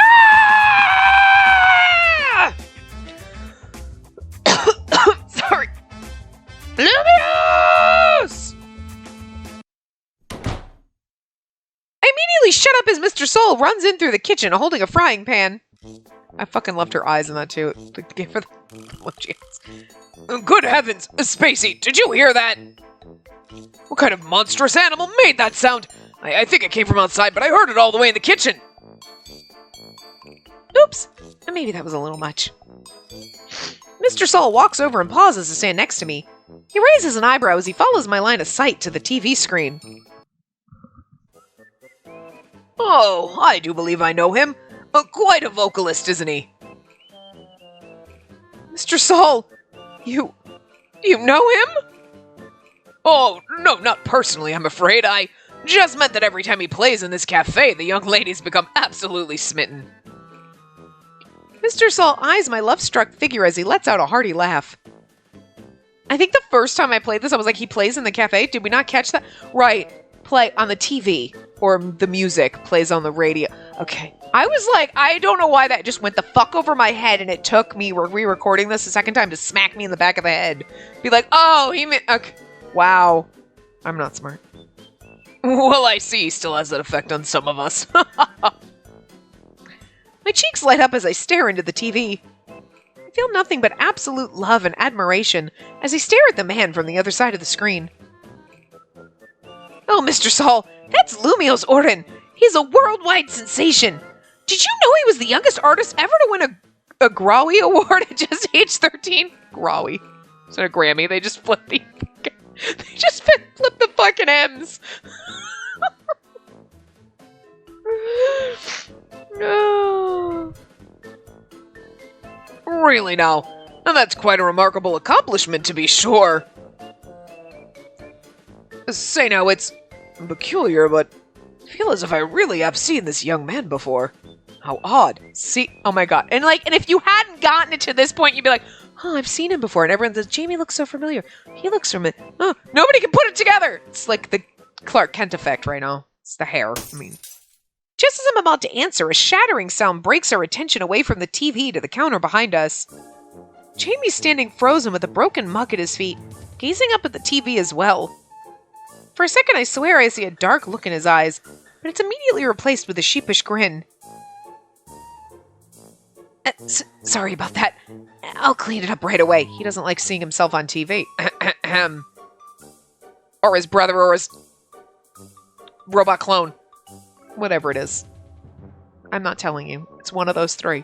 Mr. Soul runs in through the kitchen holding a frying pan. I fucking loved her eyes in that too. Gave her the chance. Good heavens, Spacey, did you hear that? What kind of monstrous animal made that sound? I think it came from outside, but I heard it all the way in the kitchen. Oops, maybe that was a little much. Mr. Soul walks over and pauses to stand next to me. He raises an eyebrow as he follows my line of sight to the TV screen. Oh, I do believe I know him. Quite a vocalist, isn't he? Mr. Soul, you know him? Oh, no, not personally, I'm afraid. I just meant that every time he plays in this cafe, the young ladies become absolutely smitten. Mr. Soul eyes my love-struck figure as he lets out a hearty laugh. I think the first time I played this, I was like, he plays in the cafe? Did we not catch that? Right, play on the TV, or the music plays on the radio. Okay. I was like, I don't know why that just went the fuck over my head, and it took me re-recording this a second time to smack me in the back of the head. Be like, oh, he meant, okay. Wow. I'm not smart. Well, I see he still has that effect on some of us. My cheeks light up as I stare into the TV. I feel nothing but absolute love and admiration as I stare at the man from the other side of the screen. Oh, Mr. Saul, that's Lumio's Orin. He's a worldwide sensation. Did you know he was the youngest artist ever to win a Grammy Award at just age 13? Grammy. It's not a Grammy. They just flipped the fucking M's. No. Really now. Now that's quite a remarkable accomplishment to be sure. Say now, it's peculiar, but I feel as if I really have seen this young man before. How odd. See, oh my god. And if you hadn't gotten it to this point, you'd be like, oh, I've seen him before. And everyone says, Jamie looks so familiar. He looks familiar. Oh, nobody can put it together. It's like the Clark Kent effect right now. It's the hair. I mean, just as I'm about to answer, a shattering sound breaks our attention away from the TV to the counter behind us. Jamie's standing frozen with a broken mug at his feet, gazing up at the TV as well. For a second, I swear I see a dark look in his eyes, but it's immediately replaced with a sheepish grin. Sorry about that. I'll clean it up right away. He doesn't like seeing himself on TV. Or his brother, or his robot clone. Whatever it is. I'm not telling you. It's one of those three.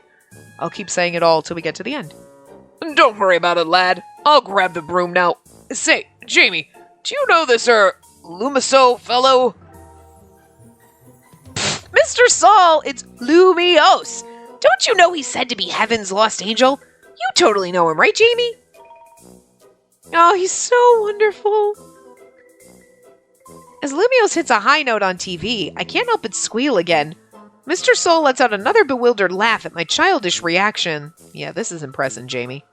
I'll keep saying it all till we get to the end. Don't worry about it, lad. I'll grab the broom now. Say, Jamie, do you know this, Lumiso fellow? Mr. Saul, it's Lumios. Don't you know he's said to be heaven's lost angel? You totally know him, right, Jamie? Oh, he's so wonderful. As Lumios hits a high note on TV, I can't help but squeal again. Mr. Soul lets out another bewildered laugh at my childish reaction. Yeah, this is impressive, Jamie.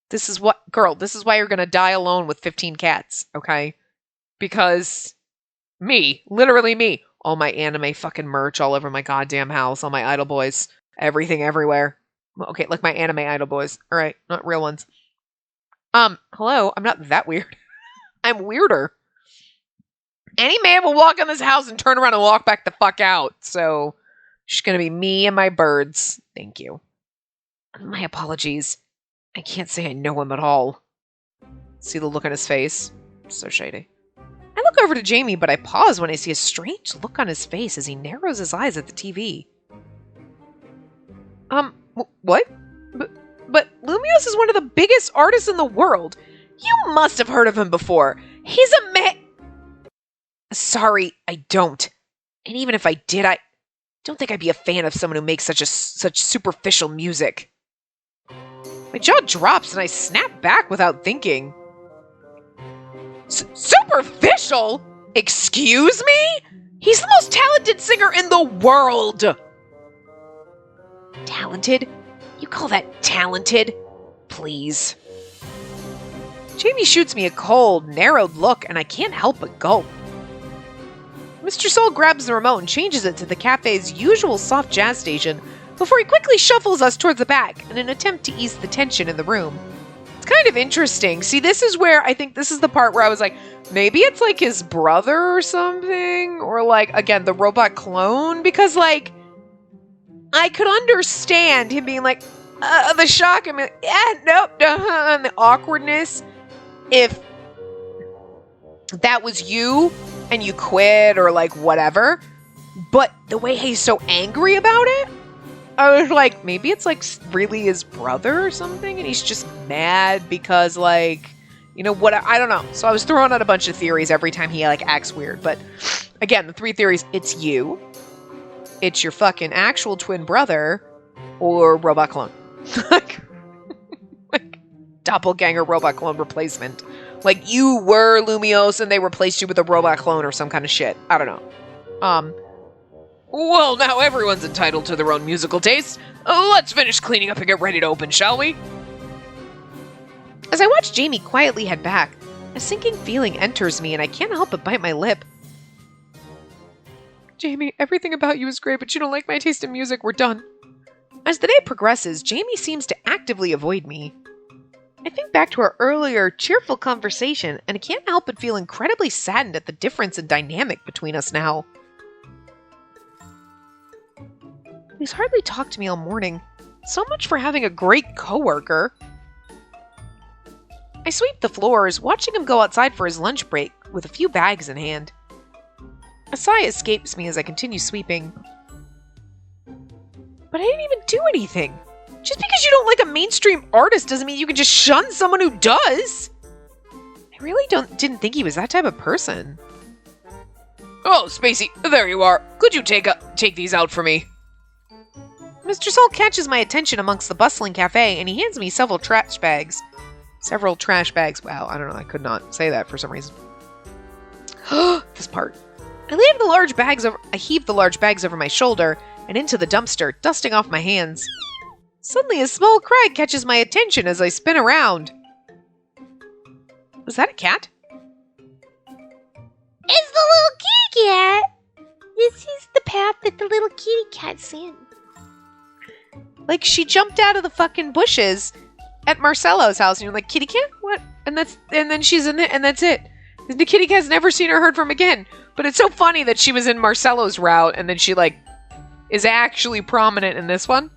This is why you're gonna die alone with 15 cats, okay? Because me, literally me, all my anime fucking merch all over my goddamn house, all my idol boys, everything everywhere. Okay, like my anime idol boys. All right, not real ones. Hello, I'm not that weird. I'm weirder. Any man will walk in this house and turn around and walk back the fuck out. So, it's gonna be me and my birds. Thank you. My apologies. I can't say I know him at all. See the look on his face? So shady. I look over to Jamie, but I pause when I see a strange look on his face as he narrows his eyes at the TV. What? But Lumios is one of the biggest artists in the world. You must have heard of him before. He's a Sorry, I don't. And even if I did, I don't think I'd be a fan of someone who makes such superficial music. My jaw drops and I snap back without thinking. Superficial? Excuse me? He's the most talented singer in the world! Talented? You call that talented? Please. Jamie shoots me a cold, narrowed look, and I can't help but gulp. Mr. Soul grabs the remote and changes it to the cafe's usual soft jazz station before he quickly shuffles us towards the back in an attempt to ease the tension in the room. It's kind of interesting. See, this is where I think this is the part where I was like, maybe it's like his brother or something, or like, again, the robot clone, because like, I could understand him being like, the shock, and nope, and the awkwardness, if that was you and you quit or like whatever, but the way he's so angry about it, I was like, maybe it's like really his brother or something, and he's just mad because like, you know what, I don't know. So I was throwing out a bunch of theories every time he like acts weird, but again, the 3 theories: it's you, it's your fucking actual twin brother, or robot clone. like doppelganger robot clone replacement. Like you were Lumiose and they replaced you with a robot clone or some kind of shit. I don't know. Well, now everyone's entitled to their own musical taste. Let's finish cleaning up and get ready to open, shall we? As I watch Jamie quietly head back, a sinking feeling enters me and I can't help but bite my lip. Jamie, everything about you is great, but you don't like my taste in music. We're done. As the day progresses, Jamie seems to actively avoid me. I think back to our earlier cheerful conversation, and I can't help but feel incredibly saddened at the difference in dynamic between us now. He's hardly talked to me all morning. So much for having a great coworker. I sweep the floors, watching him go outside for his lunch break with a few bags in hand. A sigh escapes me as I continue sweeping. But I didn't even do anything. Just because you don't like a mainstream artist doesn't mean you can just shun someone who does. I really didn't think he was that type of person. Oh, Spacey, there you are. Could you take these out for me? Mr. Saul catches my attention amongst the bustling cafe, and he hands me several trash bags. Several trash bags. Wow, I don't know. I could not say that for some reason. This part. I heave the large bags over my shoulder and into the dumpster, dusting off my hands. Suddenly, a small cry catches my attention as I spin around. Was that a cat? It's the little kitty cat. This is the path that the little kitty cat's in. Like, she jumped out of the fucking bushes at Marcello's house, and you're like, kitty cat? What? And then she's in it, and that's it. The kitty cat's never seen or heard from again. But it's so funny that she was in Marcello's route, and then she, like, is actually prominent in this one.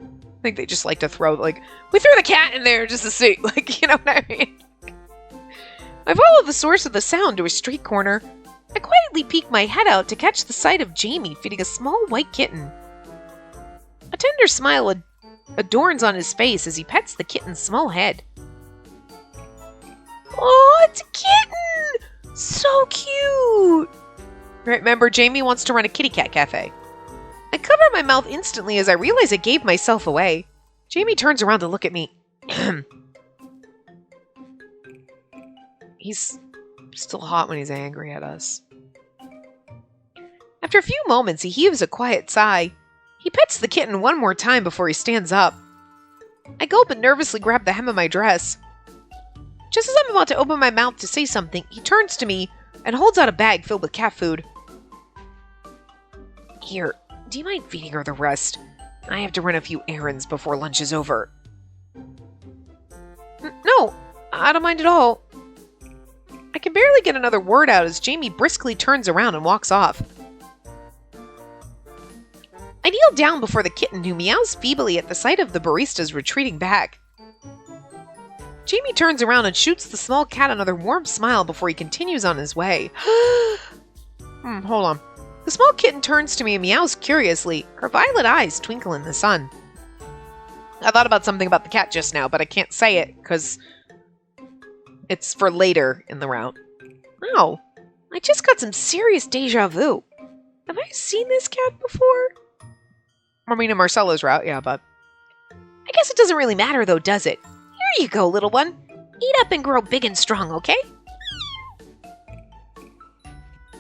I think they just like to throw, like, we threw the cat in there just to see, like, you know what I mean? I follow the source of the sound to a street corner. I quietly peek my head out to catch the sight of Jamie feeding a small white kitten. A tender smile adorns on his face as he pets the kitten's small head. Oh, it's a kitten! So cute! Remember, Jamie wants to run a kitty cat cafe. I cover my mouth instantly as I realize I gave myself away. Jamie turns around to look at me. He's still hot when he's angry at us. After a few moments, he heaves a quiet sigh. He pets the kitten one more time before he stands up. I gulp and nervously grab the hem of my dress. Just as I'm about to open my mouth to say something, he turns to me and holds out a bag filled with cat food. Here, do you mind feeding her the rest? I have to run a few errands before lunch is over. No, I don't mind at all. I can barely get another word out as Jamie briskly turns around and walks off. I kneel down before the kitten, who meows feebly at the sight of the barista's retreating back. Jamie turns around and shoots the small cat another warm smile before he continues on his way. Hold on. The small kitten turns to me and meows curiously, her violet eyes twinkle in the sun. I thought about something about the cat just now, but I can't say it because it's for later in the route. Oh, I just got some serious deja vu. Have I seen this cat before? I mean, in Marcello's route, yeah, but I guess it doesn't really matter though, does it? Here you go, little one. Eat up and grow big and strong, okay?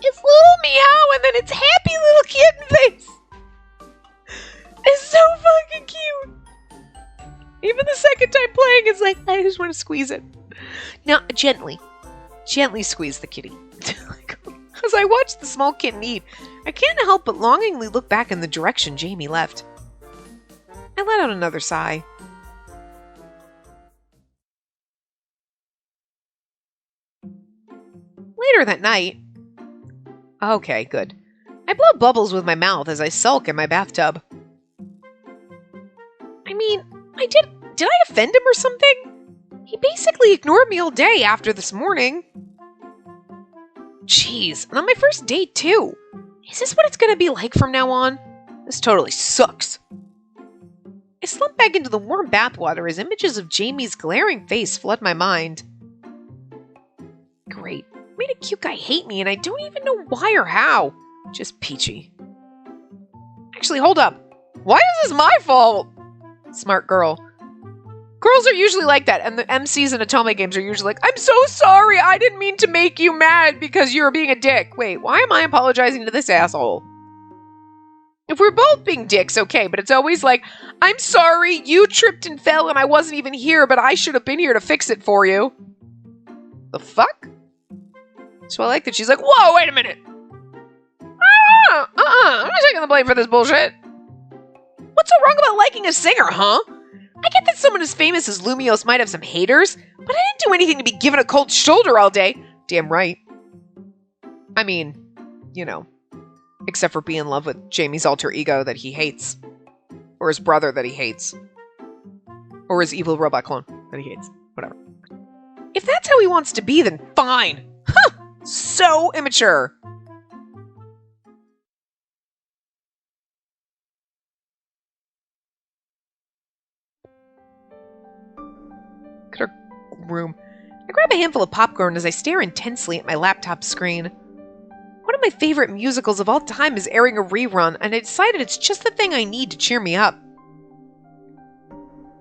It's little meow and then it's happy little kitten face. It's so fucking cute. Even the second time playing, it's like, I just want to squeeze it. Now, gently squeeze the kitty. As I watch the small kitten eat, I can't help but longingly look back in the direction Jamie left. I let out another sigh. Later that night... Okay, good. I blow bubbles with my mouth as I sulk in my bathtub. I mean, did I offend him or something? He basically ignored me all day after this morning. Jeez, and on my first date too. Is this what it's gonna be like from now on? This totally sucks. I slump back into the warm bathwater as images of Jamie's glaring face flood my mind. Great. Made a cute guy hate me and I don't even know why or how. Just peachy. Actually, hold up. Why is this my fault? Smart girl. Girls are usually like that, and the MCs in Otome games are usually like, I'm so sorry, I didn't mean to make you mad because you were being a dick. Wait, why am I apologizing to this asshole? If we're both being dicks, okay, but it's always like, I'm sorry, you tripped and fell and I wasn't even here, but I should have been here to fix it for you. The fuck? So I like that she's like, whoa, wait a minute. I'm not taking the blame for this bullshit. What's so wrong about liking a singer, huh? I get that someone as famous as Lumios might have some haters, but I didn't do anything to be given a cold shoulder all day. Damn right. I mean, you know, except for being in love with Jamie's alter ego that he hates. Or his brother that he hates. Or his evil robot clone that he hates. Whatever. If that's how he wants to be, then fine. Huh! So immature. Look at our room. I grab a handful of popcorn as I stare intensely at my laptop screen. One of my favorite musicals of all time is airing a rerun, and I decided it's just the thing I need to cheer me up.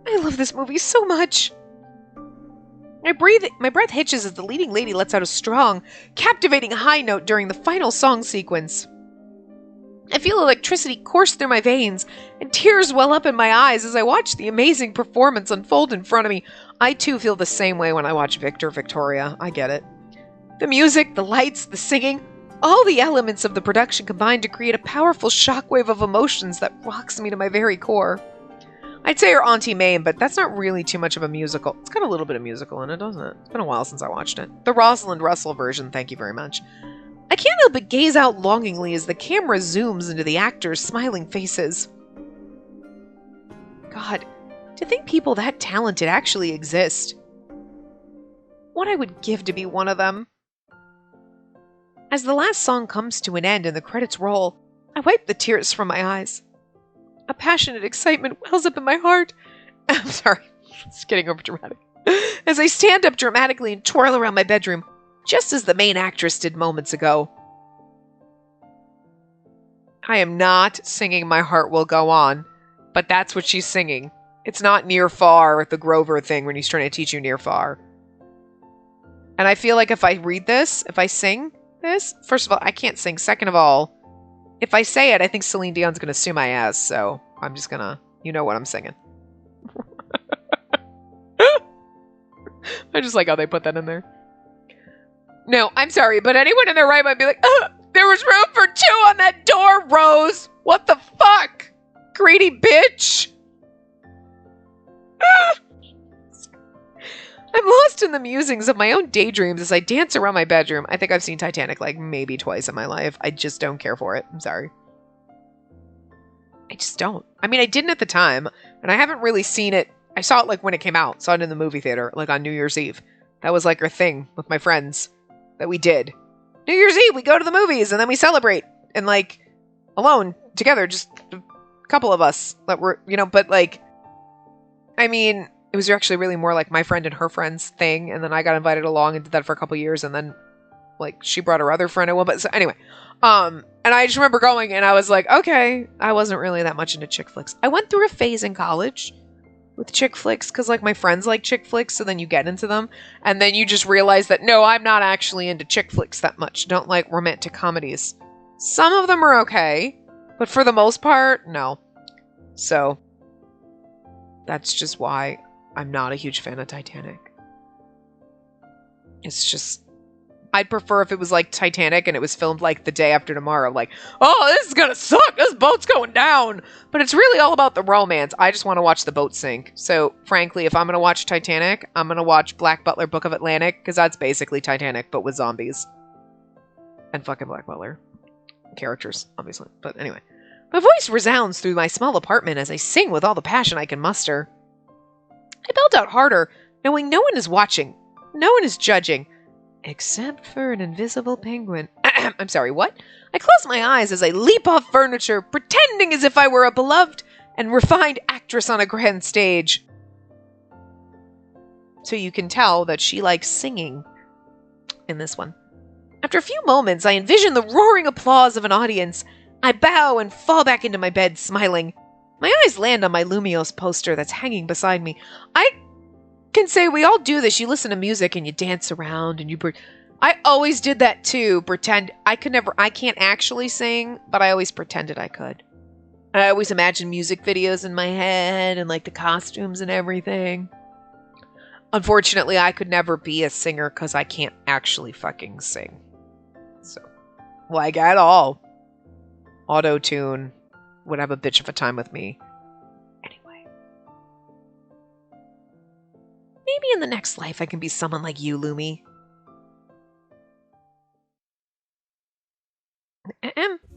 I love this movie so much. My breath hitches as the leading lady lets out a strong, captivating high note during the final song sequence. I feel electricity course through my veins, and tears well up in my eyes as I watch the amazing performance unfold in front of me. I too feel the same way when I watch Victor Victoria. I get it. The music, the lights, the singing, all the elements of the production combine to create a powerful shockwave of emotions that rocks me to my very core. I'd say her Auntie Mame, but that's not really too much of a musical. It's got a little bit of musical in it, doesn't it? It's been a while since I watched it. The Rosalind Russell version, thank you very much. I can't help but gaze out longingly as the camera zooms into the actors' smiling faces. God, to think people that talented actually exist. What I would give to be one of them. As the last song comes to an end and the credits roll, I wipe the tears from my eyes. A passionate excitement wells up in my heart. I'm sorry, it's getting over dramatic. As I stand up dramatically and twirl around my bedroom, just as the main actress did moments ago. I am not singing My Heart Will Go On, but that's what she's singing. It's not Near Far, the Grover thing when he's trying to teach you Near Far. And I feel like if I read this, if I sing this, first of all, I can't sing. Second of all, if I say it, I think Celine Dion's going to sue my ass, so I'm just going to, you know what I'm singing. I just like how they put that in there. No, I'm sorry, but anyone in their right might be like, there was room for two on that door, Rose! What the fuck? Greedy bitch! I'm lost in the musings of my own daydreams as I dance around my bedroom. I think I've seen Titanic like maybe twice in my life. I just don't care for it. I'm sorry. I just don't. I mean, I didn't at the time, and I haven't really seen it. I saw it like when it came out. Saw it in the movie theater, like on New Year's Eve. That was like our thing with my friends that we did. New Year's Eve, we go to the movies, and then we celebrate. And like, alone, together, just a couple of us that were, you know, but like, I mean, it was actually really more like my friend and her friend's thing, and then I got invited along and did that for a couple years, and then like she brought her other friend at one. But so anyway, and I just remember going, and I was like, okay, I wasn't really that much into chick flicks. I went through a phase in college with chick flicks because like my friends like chick flicks, so then you get into them, and then you just realize that no, I'm not actually into chick flicks that much. Don't like romantic comedies. Some of them are okay, but for the most part, no. So that's just why I'm not a huge fan of Titanic. It's just, I'd prefer if it was like Titanic and it was filmed like the day after tomorrow. Like, oh, this is gonna suck. This boat's going down. But it's really all about the romance. I just want to watch the boat sink. So, frankly, if I'm gonna watch Titanic, I'm gonna watch Black Butler Book of Atlantic, because that's basically Titanic, but with zombies. And fucking Black Butler. Characters, obviously. But anyway. My voice resounds through my small apartment as I sing with all the passion I can muster. I belt out harder, knowing no one is watching. No one is judging. Except for an invisible penguin. I'm sorry, what? I close my eyes as I leap off furniture, pretending as if I were a beloved and refined actress on a grand stage. So you can tell that she likes singing in this one. After a few moments, I envision the roaring applause of an audience. I bow and fall back into my bed, smiling. My eyes land on my Lumios poster that's hanging beside me. I can say we all do this. You listen to music and you dance around and I always did that too. Pretend I can't actually sing, but I always pretended I could. I always imagined music videos in my head and like the costumes and everything. Unfortunately, I could never be a singer because I can't actually fucking sing. So, like at all. Auto-tune would have a bitch of a time with me. Anyway. Maybe in the next life I can be someone like you, Lumi.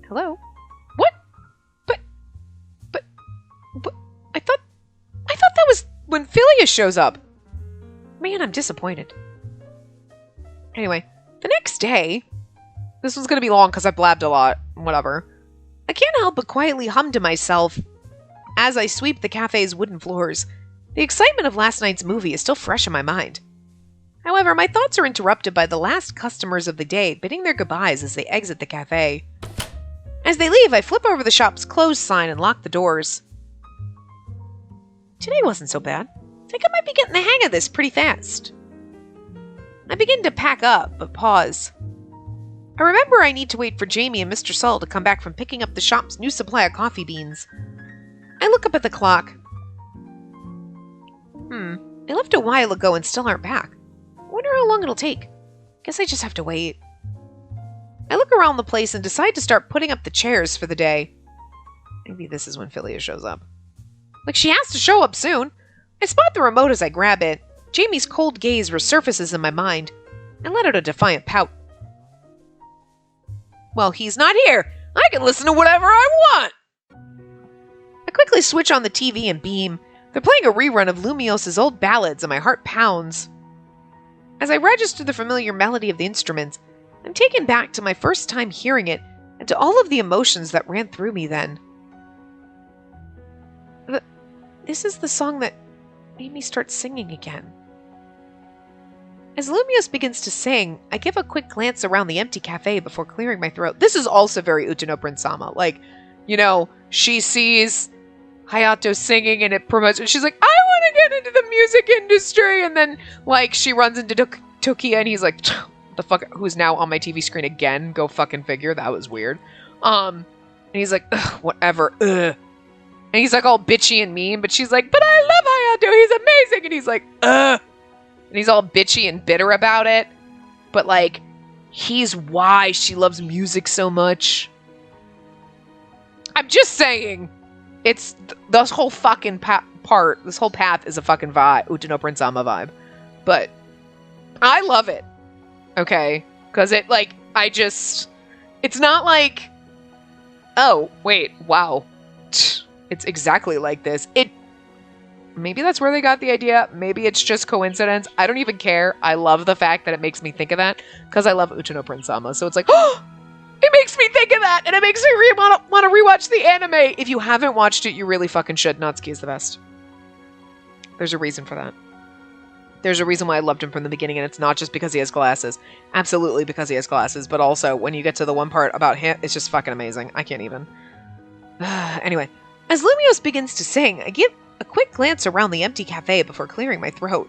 Hello? What? But I thought that was when Phileas shows up. Man, I'm disappointed. Anyway, the next day, this was going to be long because I blabbed a lot, whatever. I can't help but quietly hum to myself as I sweep the cafe's wooden floors. The excitement of last night's movie is still fresh in my mind. However, my thoughts are interrupted by the last customers of the day bidding their goodbyes as they exit the cafe. As they leave, I flip over the shop's closed sign and lock the doors. Today wasn't so bad. I think I might be getting the hang of this pretty fast. I begin to pack up, but pause. I remember I need to wait for Jamie and Mr. Saul to come back from picking up the shop's new supply of coffee beans. I look up at the clock. They left a while ago and still aren't back. I wonder how long it'll take. Guess I just have to wait. I look around the place and decide to start putting up the chairs for the day. Maybe this is when Phileas shows up. Like, she has to show up soon. I spot the remote as I grab it. Jamie's cold gaze resurfaces in my mind. I let out a defiant pout. Well, he's not here. I can listen to whatever I want. I quickly switch on the TV and beam. They're playing a rerun of Lumios's old ballads and my heart pounds. As I register the familiar melody of the instruments, I'm taken back to my first time hearing it and to all of the emotions that ran through me then. This is the song that made me start singing again. As Lumios begins to sing, I give a quick glance around the empty cafe before clearing my throat. This is also very Utano Prince-sama. Like, you know, she sees Hayato singing and it promotes, and she's like, I want to get into the music industry. And then, like, she runs into Tokiya and he's like, the fuck, who's now on my TV screen again? Go fucking figure. That was weird. And he's like, ugh, whatever. Ugh. And he's like all bitchy and mean, but she's like, but I love Hayato. He's amazing. And he's like, ugh. And he's all bitchy and bitter about it. But, like, he's why she loves music so much. I'm just saying, it's this whole fucking part, this whole path is a fucking vibe, Utano Prince-sama vibe. But I love it. Okay? Because it, like, it's not like, oh, wait, wow. It's exactly like this. Maybe that's where they got the idea. Maybe it's just coincidence. I don't even care. I love the fact that it makes me think of that because I love Utano Prince-sama. So it's like, oh, it makes me think of that, and it makes me want to rewatch the anime. If you haven't watched it, you really fucking should. Natsuki is the best. There's a reason for that. There's a reason why I loved him from the beginning, and it's not just because he has glasses. Absolutely because he has glasses, but also when you get to the one part about him, it's just fucking amazing. I can't even. Anyway, as Lumios begins to sing, I give a quick glance around the empty cafe before clearing my throat.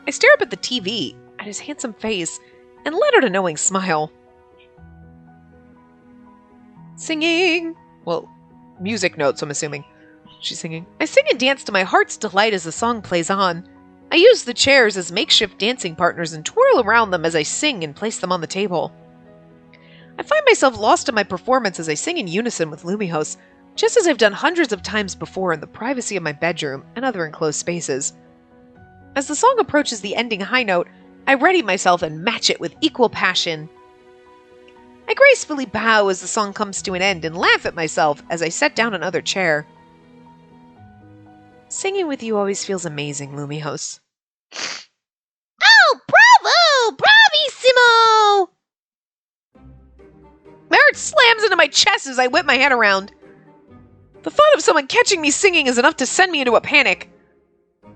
I stare up at the TV, at his handsome face, and let out a knowing smile. Singing! Well, music notes, I'm assuming. She's singing. I sing and dance to my heart's delight as the song plays on. I use the chairs as makeshift dancing partners and twirl around them as I sing and place them on the table. I find myself lost in my performance as I sing in unison with Lumios, just as I've done hundreds of times before in the privacy of my bedroom and other enclosed spaces. As the song approaches the ending high note, I ready myself and match it with equal passion. I gracefully bow as the song comes to an end and laugh at myself as I set down another chair. Singing with you always feels amazing, Lumios. Oh, bravo! Bravissimo! My heart slams into my chest as I whip my head around. The thought of someone catching me singing is enough to send me into a panic.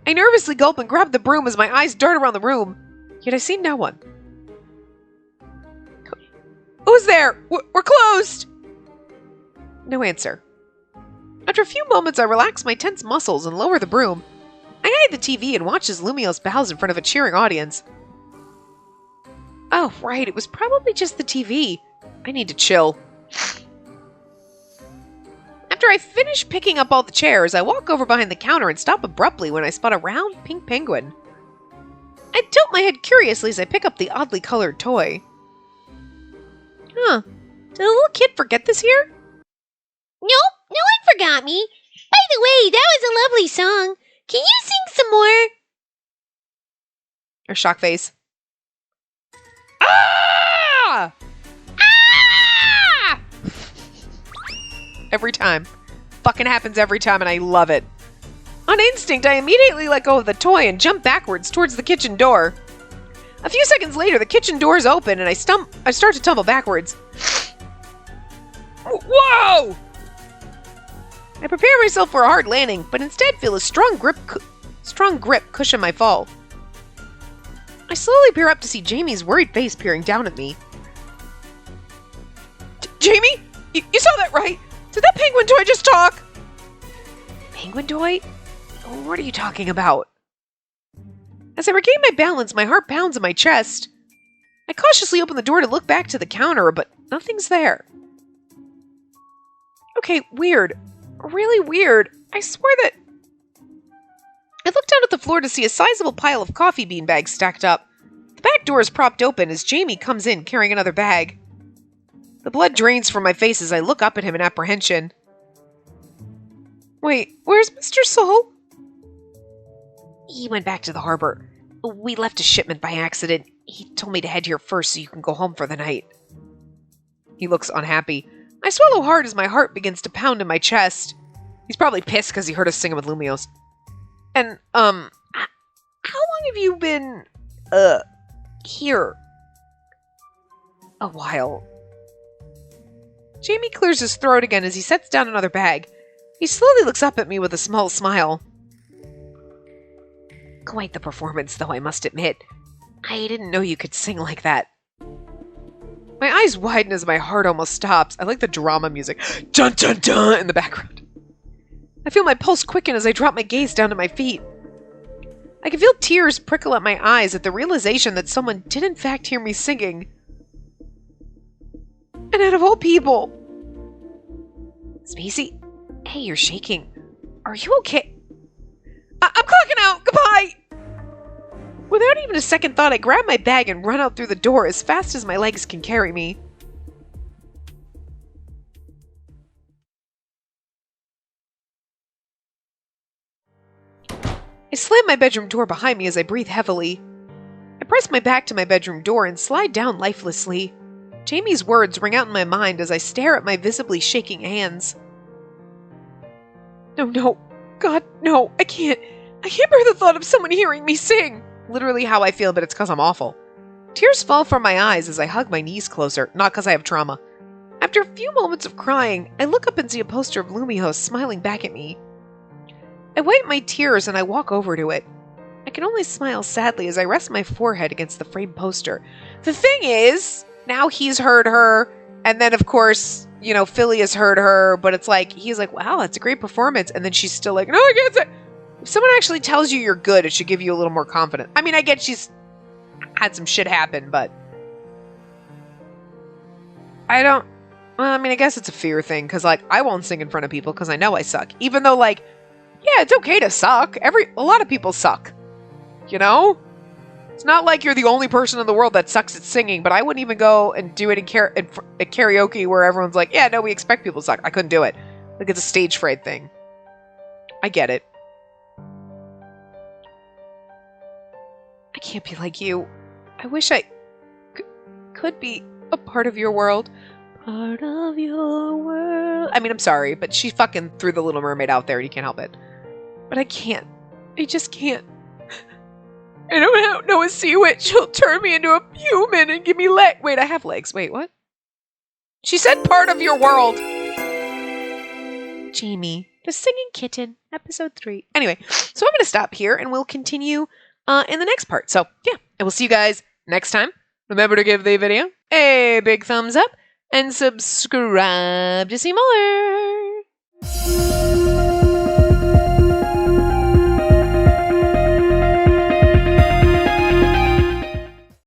I nervously gulp and grab the broom as my eyes dart around the room, yet I see no one. Who's there? We're closed! No answer. After a few moments, I relax my tense muscles and lower the broom. I hide the TV and watch as Lumios bows in front of a cheering audience. Oh, right, it was probably just the TV. I need to chill. After I finish picking up all the chairs, I walk over behind the counter and stop abruptly when I spot a round pink penguin. I tilt my head curiously as I pick up the oddly colored toy. Huh, did a little kid forget this here? Nope, no one forgot me. By the way, that was a lovely song. Can you sing some more? Or shock face. Ah! Ah! Every time. Fucking happens every time and I love it. On instinct, I immediately let go of the toy and jump backwards towards the kitchen door. A few seconds later, the kitchen door is open and I start to tumble backwards. Whoa! I prepare myself for a hard landing, but instead feel a strong grip cushion my fall. I slowly peer up to see Jamie's worried face peering down at me. Jamie? You saw that right? Did that penguin toy just talk? Penguin toy? What are you talking about? As I regain my balance, my heart pounds in my chest. I cautiously open the door to look back to the counter, but nothing's there. Okay, weird. Really weird. I swear that... I look down at the floor to see a sizable pile of coffee bean bags stacked up. The back door is propped open as Jamie comes in carrying another bag. The blood drains from my face as I look up at him in apprehension. Wait, where's Mr. Soul? He went back to the harbor. We left a shipment by accident. He told me to head here first so you can go home for the night. He looks unhappy. I swallow hard as my heart begins to pound in my chest. He's probably pissed because he heard us singing with Lumios. And, how long have you been, here? A while. Jamie clears his throat again as he sets down another bag. He slowly looks up at me with a small smile. Quite the performance, though, I must admit. I didn't know you could sing like that. My eyes widen as my heart almost stops. I like the drama music. Dun dun dun in the background. I feel my pulse quicken as I drop my gaze down to my feet. I can feel tears prickle at my eyes at the realization that someone did in fact hear me singing. And out of all people... Spacey? Hey, you're shaking. Are you okay? I'm clocking out! Goodbye! Without even a second thought, I grab my bag and run out through the door as fast as my legs can carry me. I slam my bedroom door behind me as I breathe heavily. I press my back to my bedroom door and slide down lifelessly. Jamie's words ring out in my mind as I stare at my visibly shaking hands. No. God, no. I can't bear the thought of someone hearing me sing. Literally how I feel, but it's because I'm awful. Tears fall from my eyes as I hug my knees closer, not because I have trauma. After a few moments of crying, I look up and see a poster of Lumios smiling back at me. I wipe my tears and I walk over to it. I can only smile sadly as I rest my forehead against the framed poster. The thing is, now he's heard her, and then of course, Philly has heard her, but it's like, he's like, wow, that's a great performance, and then she's still like, no, I can't say. If someone actually tells you you're good, it should give you a little more confidence. I mean, I get she's had some shit happen, but I guess it's a fear thing, because, I won't sing in front of people because I know I suck. Even though, yeah, it's okay to suck. A lot of people suck. It's not like you're the only person in the world that sucks at singing, but I wouldn't even go and do it at karaoke where everyone's like, yeah, no, we expect people to suck. I couldn't do it. It's a stage fright thing. I get it. I can't be like you. I wish I could be. a part of your world. Part of your world. I mean, I'm sorry, but she fucking threw the Little Mermaid out there and you can't help it. But I can't. I just can't. I don't know a sea witch. She'll turn me into a human and give me legs. Wait, I have legs. Wait, what? She said part of your world. Jamie, the singing kitten, episode 3. Anyway, so I'm going to stop here and we'll continue in the next part. So, yeah, and we'll see you guys next time. Remember to give the video a big thumbs up and subscribe to see more.